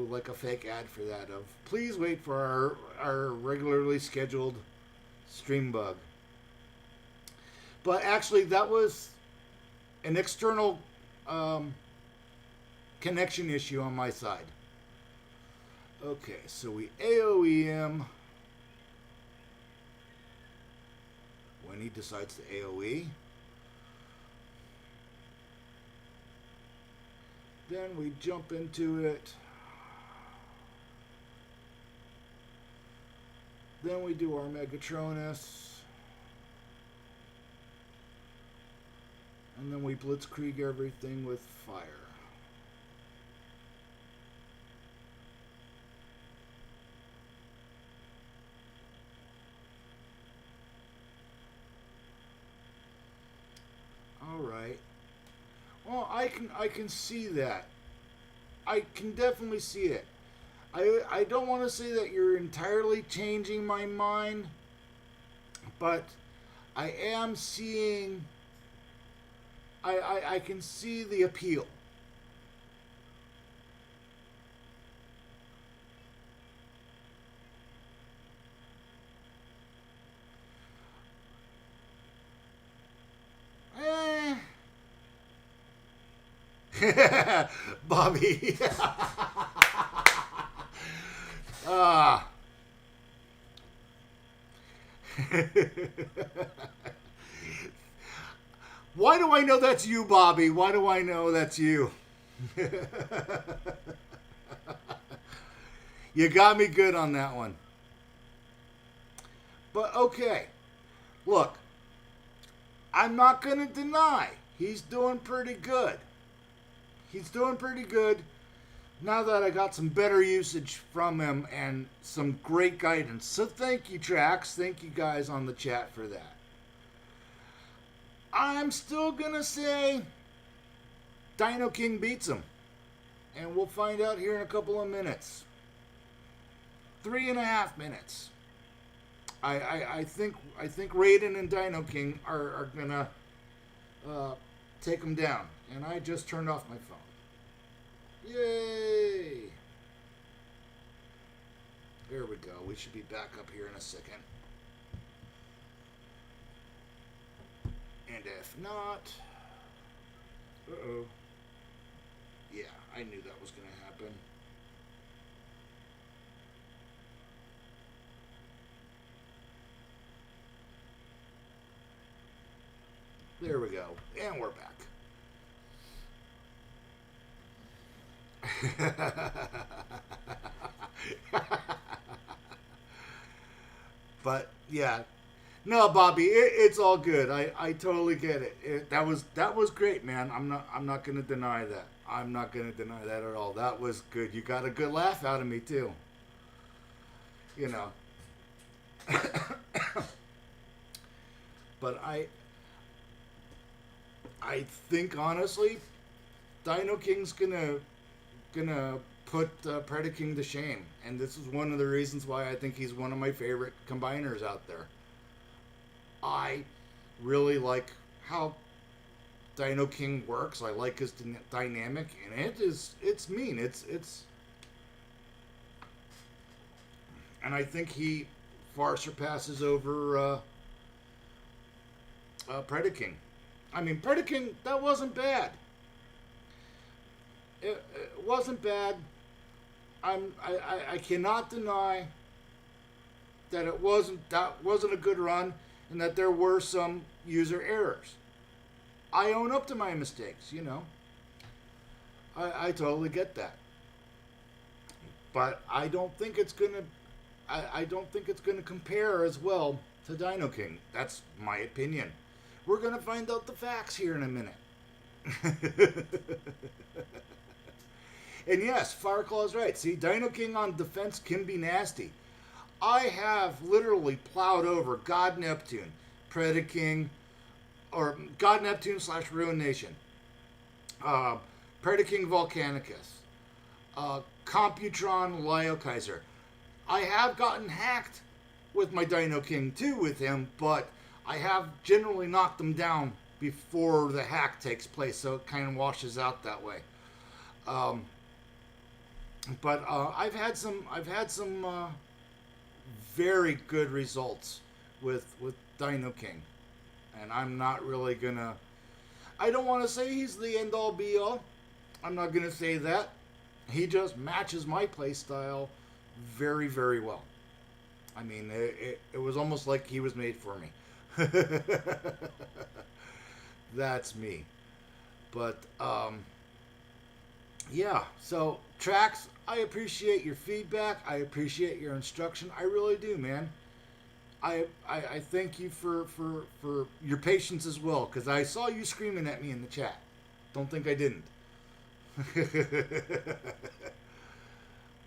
like a fake ad for that of please wait for our regularly scheduled stream bug. But actually that was an external connection issue on my side. Okay, so we AoE him when he decides to AoE. Then we jump into it. Then we do our Megatronus. And then we blitzkrieg everything with fire. Well, I can see that. I can definitely see it. I don't want to say that you're entirely changing my mind, but I am seeing. I can see the appeal. Eh. Bobby. Ah. Why do I know that's you, Bobby? Why do I know that's you? You got me good on that one. But okay. Look, I'm not going to deny he's doing pretty good. He's doing pretty good now that I got some better usage from him and some great guidance. So thank you, Trax. Thank you guys on the chat for that. I'm still going to say Dino King beats him. And we'll find out here in a couple of minutes. 3.5 minutes. I think Raiden and Dino King are gonna take him down. And I just turned off my phone. Yay! There we go. We should be back up here in a second. And if not, yeah, I knew that was gonna happen. There we go. And we're back. But yeah. No, Bobby, it's all good. I totally get it. That was great, man. I'm not gonna deny that. I'm not gonna deny that at all. That was good. You got a good laugh out of me too. You know. But I think honestly, Dino King's gonna put Predaking to shame, and this is one of the reasons why I think he's one of my favorite combiners out there. I really like how Dino King works. I like his dynamic, and it's mean. It's and I think he far surpasses over Predaking. I mean, Predaking, that wasn't bad. It wasn't bad. I cannot deny that that wasn't a good run, and that there were some user errors. I own up to my mistakes, you know. I totally get that. But I don't think it's gonna compare as well to Dino King. That's my opinion. We're gonna find out the facts here in a minute. And yes, Fireclaw's right. See, Dino King on defense can be nasty. I have literally plowed over God Neptune, Predaking, or God Neptune / Ruin Nation, Predaking Volcanicus, Computron Lyokaiser. I have gotten hacked with my Dino King too with him, but I have generally knocked them down before the hack takes place, so it kind of washes out that way. But I've had some very good results with Dino King, and I'm not really gonna. I don't want to say he's the end all be all. I'm not gonna say that. He just matches my play style very, very well. I mean, it was almost like he was made for me. That's me. But yeah, so Trax, I appreciate your feedback. I appreciate your instruction. I really do, man. I thank you for your patience as well, because I saw you screaming at me in the chat. Don't think I didn't.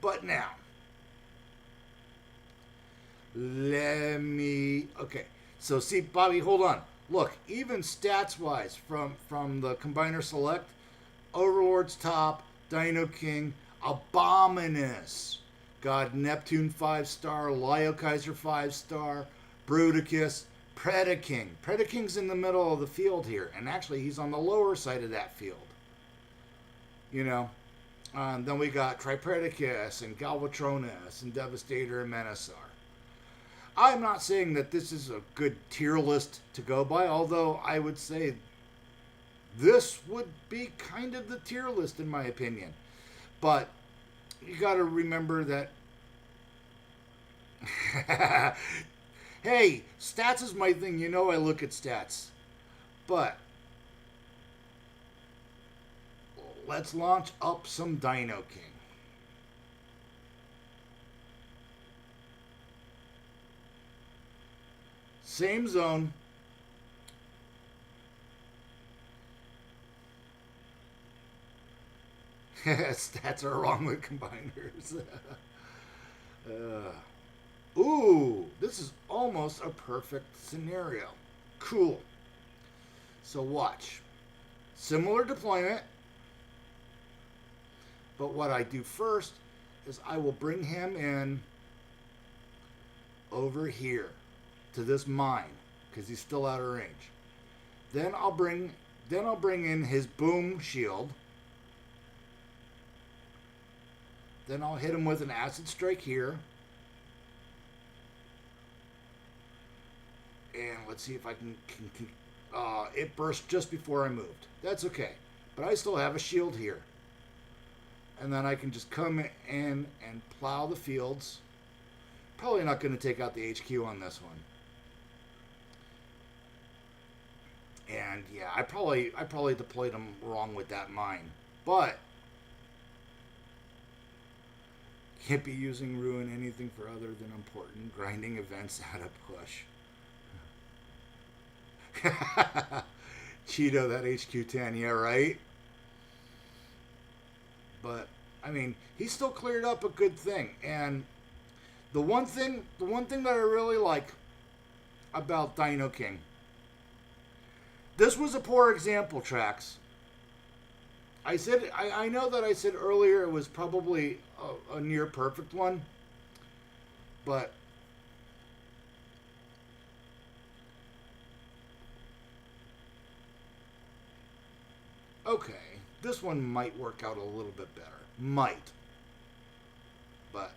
But now, let me. Okay, so see, Bobby, hold on. Look, even stats-wise, from the Combiner Select, Overlord's top, Dino King, Abominus. God Neptune 5-star, Lyokaiser 5-star, Bruticus, Predaking. Predaking's in the middle of the field here, and actually he's on the lower side of that field. You know, then we got Tripredacus and Galvatronus and Devastator and Menasar. I'm not saying that this is a good tier list to go by, although I would say this would be kind of the tier list in my opinion. But you got to remember that hey, stats is my thing. You know I look at stats. But let's launch up some Dino King. Same zone. Stats are wrong with combiners. Ooh, this is almost a perfect scenario. Cool. So watch. Similar deployment. But what I do first is I will bring him in over here to this mine because he's still out of range. Then I'll bring in his boom shield. Then I'll hit him with an acid strike here. And let's see if I can it burst just before I moved. That's okay. But I still have a shield here. And then I can just come in and plow the fields. Probably not going to take out the HQ on this one. And yeah, I probably deployed him wrong with that mine. But can't be using ruin anything for other than important grinding events at a push. Cheeto, that HQ10, yeah, right? But I mean, he still cleared up a good thing. And the one thing that I really like about Dino King, this was a poor example, Trax. I know that I said earlier it was probably a near perfect one, but okay, this one might work out a little bit better. Might. But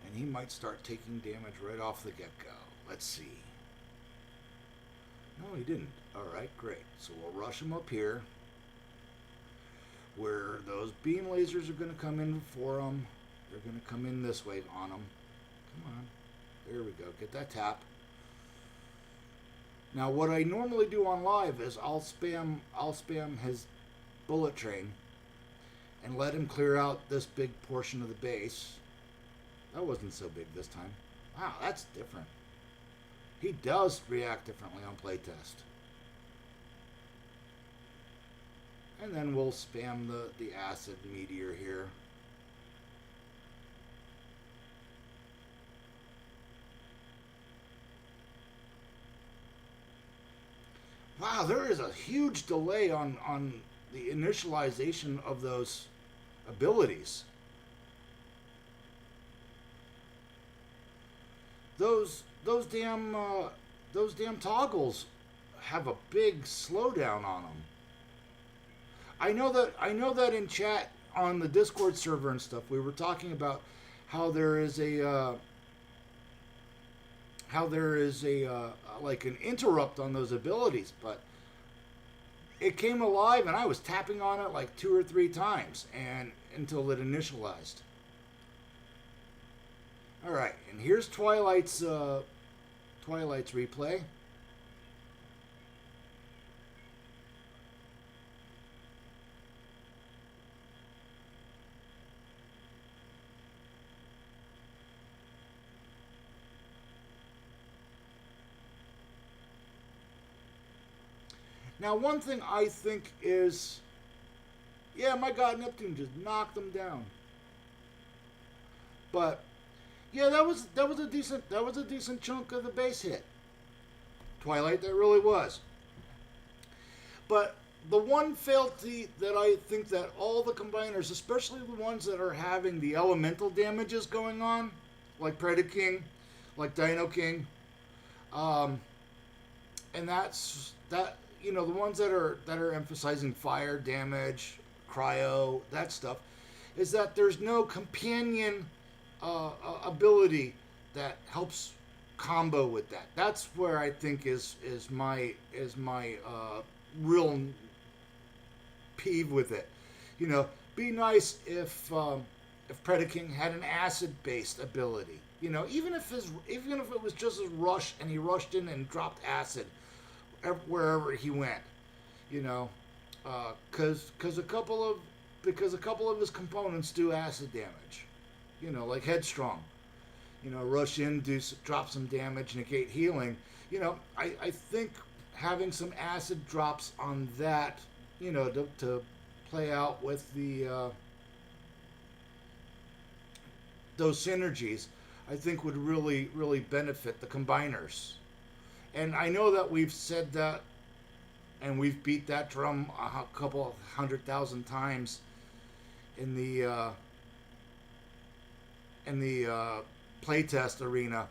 and he might start taking damage right off the get-go. Let's see. No, he didn't. Alright, great. So we'll rush him up here, where those beam lasers are going to come in for him. They're going to come in this way on him. Come on. There we go. Get that tap. Now, what I normally do on live is I'll spam his bullet train and let him clear out this big portion of the base. That wasn't so big this time. Wow, that's different. He does react differently on playtest. And then we'll spam the acid meteor here. Wow, there is a huge delay on the initialization of those abilities. Those damn toggles have a big slowdown on them. I know that in chat on the Discord server and stuff, we were talking about how there is a like an interrupt on those abilities, but it came alive and I was tapping on it like 2 or 3 times and until it initialized. All right, and here's Twilight's replay. Now, one thing I think is, yeah, my God, Neptune just knocked them down. But yeah, that was a decent chunk of the base hit. Twilight, that really was. But the one fealty that I think that all the combiners, especially the ones that are having the elemental damages going on, like Predaking, like Dino King, um, and the ones that are emphasizing fire damage, cryo, that stuff, is that there's no companion ability that helps combo with that. That's where I think is my real peeve with it. Be nice if Predaking had an acid based ability. Even if it was just a rush and he rushed in and dropped acid wherever he went. Because a couple of his components do acid damage. Like Headstrong. Rush in, drop some damage, negate healing. I think having some acid drops on that, to play out with those synergies, I think would really, really benefit the combiners. And I know that we've said that and we've beat that drum a couple 100,000 times in the playtest arena,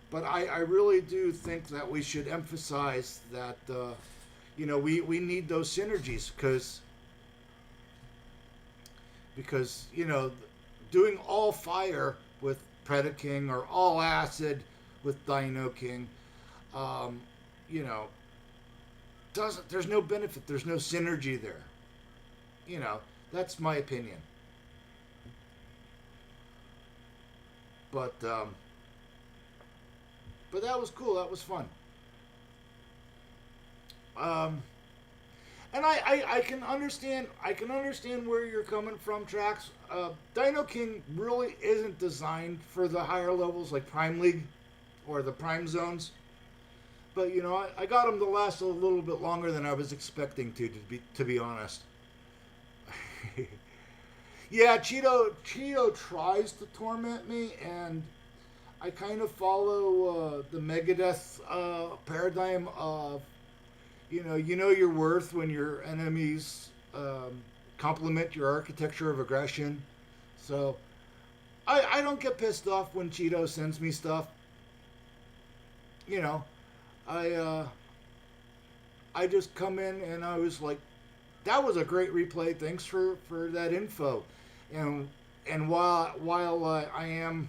but I really do think that we should emphasize that we need those synergies because doing all fire with Predaking or all acid with Dino King, there's no benefit. There's no synergy there. That's my opinion. But that was cool. That was fun. And I can understand. I can understand where you're coming from, Trax. Dino King really isn't designed for the higher levels like Prime League or the Prime Zones. But I got him to last a little bit longer than I was expecting to be honest. Yeah, Cheeto tries to torment me, and I kind of follow the Megadeth paradigm of, you know your worth when your enemies compliment your architecture of aggression. So I don't get pissed off when Cheeto sends me stuff. I just come in and I was like, that was a great replay. Thanks for that info. And while I am,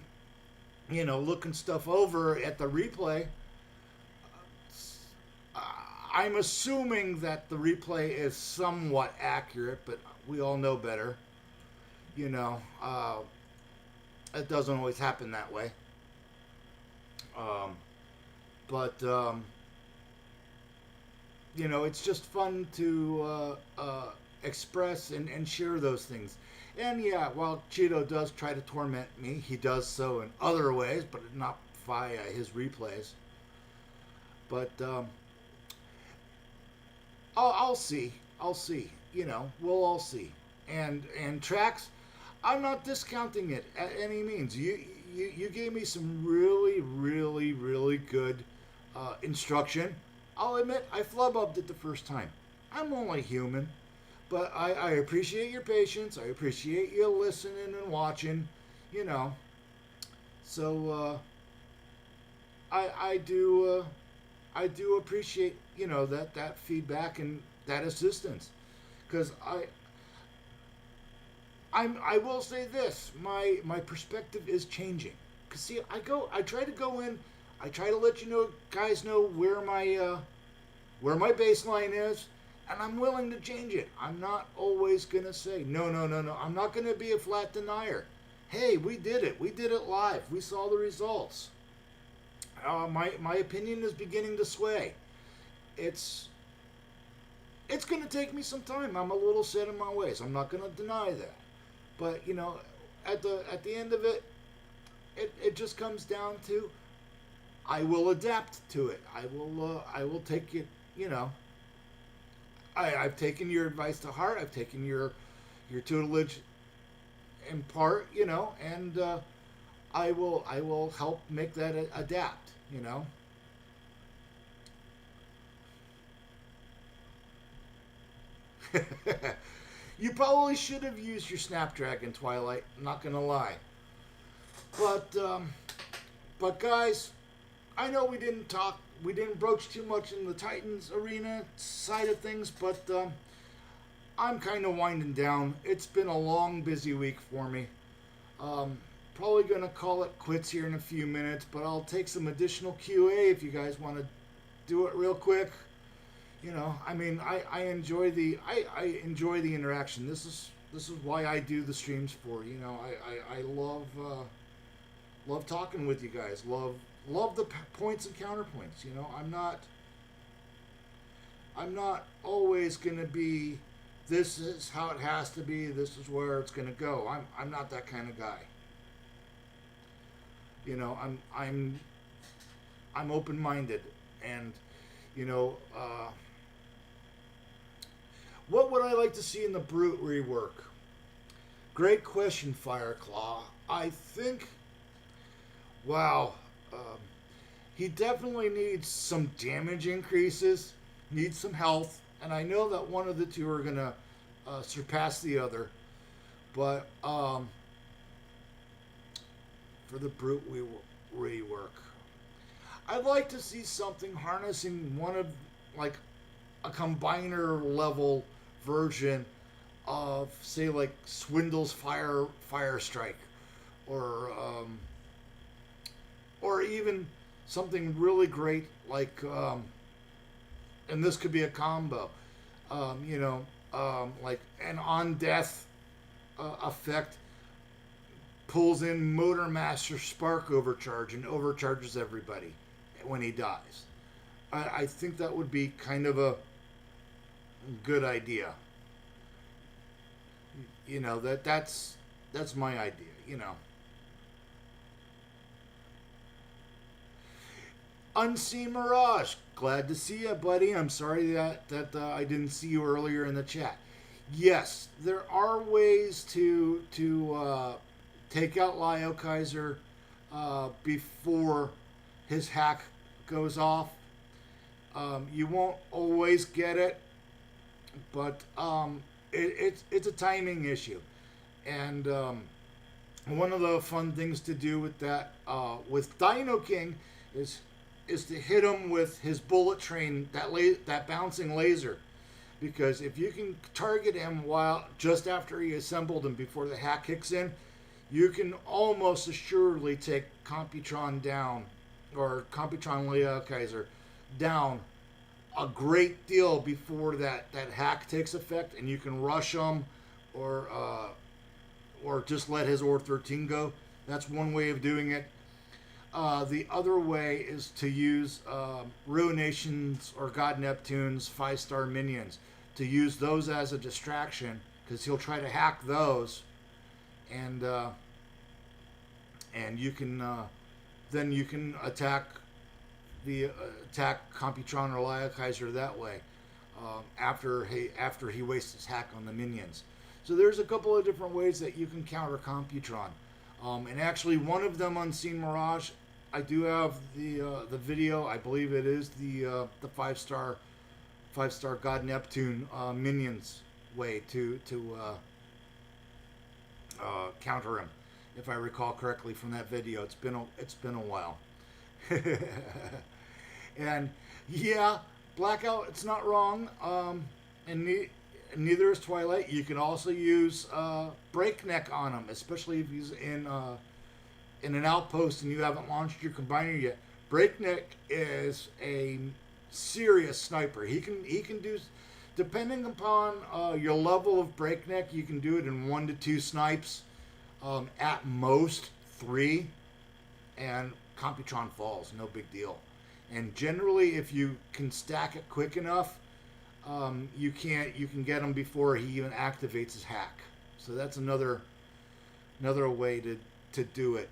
looking stuff over at the replay, I'm assuming that the replay is somewhat accurate, but we all know better. It doesn't always happen that way. But it's just fun to express and share those things. And yeah, while Cheeto does try to torment me, he does so in other ways, but not via his replays. But I'll see. We'll all see. And Trax, I'm not discounting it at any means. You gave me some really, really, really good instruction. I'll admit I flub-ubbed it the first time. I'm only human. But I appreciate your patience. I appreciate you listening and watching, So I do appreciate, that feedback and that assistance. Because I will say this, my perspective is changing. Because see, I try to go in, I try to let guys know where my baseline is. And I'm willing to change it. I'm not always going to say, no. I'm not going to be a flat denier. Hey, we did it. We did it live. We saw the results. My opinion is beginning to sway. It's going to take me some time. I'm a little set in my ways. I'm not going to deny that. But, at the end of it, it just comes down to, I will adapt to it. I will take it, I've taken your advice to heart. I've taken your tutelage in part, and I will help make that adapt, You probably should have used your Snapdragon, Twilight. I'm not gonna lie. But guys, I know we didn't broach too much in the Titans arena side of things, but I'm kind of winding down. It's been a long, busy week for me. Probably going to call it quits here in a few minutes, but I'll take some additional QA if you guys want to do it real quick. You know, I mean, I enjoy the interaction. This is why I do the streams for. You know, I love talking with you guys. Love the points and counterpoints. You know, I'm not always going to be, this is how it has to be, this is where it's going to go. I'm not that kind of guy. You know, I'm open-minded, and you know, what would I like to see in the Brute rework? Great question, Fireclaw. I think, wow, he definitely needs some damage increases, needs some health, and I know that one of the two are gonna surpass the other, but for the Brute rework, I'd like to see something harnessing one of, like, a combiner level version of, say, like Swindle's Fire Strike, or even something really great like, and this could be a combo, you know, like an on death effect pulls in Motor Master Spark Overcharge and overcharges everybody when he dies. I think that would be kind of a good idea. You know, that's my idea, you know. Unseen Mirage, glad to see you, buddy. I'm sorry that I didn't see you earlier in the chat. Yes, there are ways to take out Lio Kaiser before his hack goes off. You won't always get it, but it's a timing issue. And one of the fun things to do with that, with Dino King, is to hit him with his bullet train, that bouncing laser. Because if you can target him just after he assembled him before the hack kicks in, you can almost assuredly take Computron down, or Computron Leo Kaiser down a great deal before that hack takes effect, and you can rush him or just let his Or 13 go. That's one way of doing it. The other way is to use Ruinations or God Neptune's 5-star minions, to use those as a distraction, because he'll try to hack those, and you can then you can attack Computron or Lio Kaiser that way, after he wastes his hack on the minions. So there's a couple of different ways that you can counter Computron. And actually, one of them, Unseen Mirage, I do have the video. I believe it is the 5-star God Neptune minions way to counter him, if I recall correctly from that video. It's been a while. And yeah, Blackout, it's not wrong. And neither is Twilight. You can also use Breakneck on him, especially if he's in an outpost and you haven't launched your combiner yet. Breakneck is a serious sniper. He can do, depending upon your level of Breakneck, you can do it in 1 to 2 snipes, at most 3, and Computron falls, no big deal. And generally, if you can stack it quick enough, you can get him before he even activates his hack. So that's another way to do it.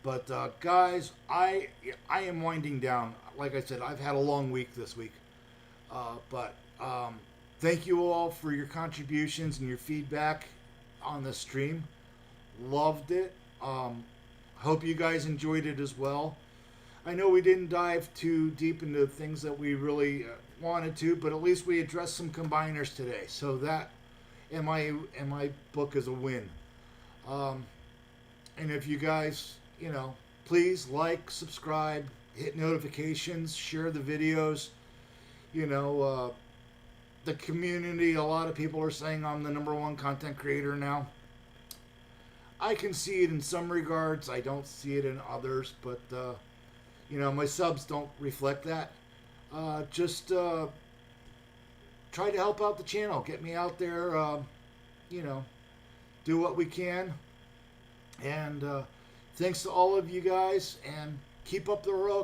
But guys, I am winding down. Like I said, I've had a long week this week. But thank you all for your contributions and your feedback on the stream. Loved it. Hope you guys enjoyed it as well. I know we didn't dive too deep into things that we really wanted to, but at least we addressed some combiners today. So that in my book is a win. And if you guys, please like, subscribe, hit notifications, share the videos. The community, a lot of people are saying I'm the #1 content creator now. I can see it in some regards. I don't see it in others, but my subs don't reflect that. Just try to help out the channel. Get me out there. Do what we can. And thanks to all of you guys, and keep up the heroic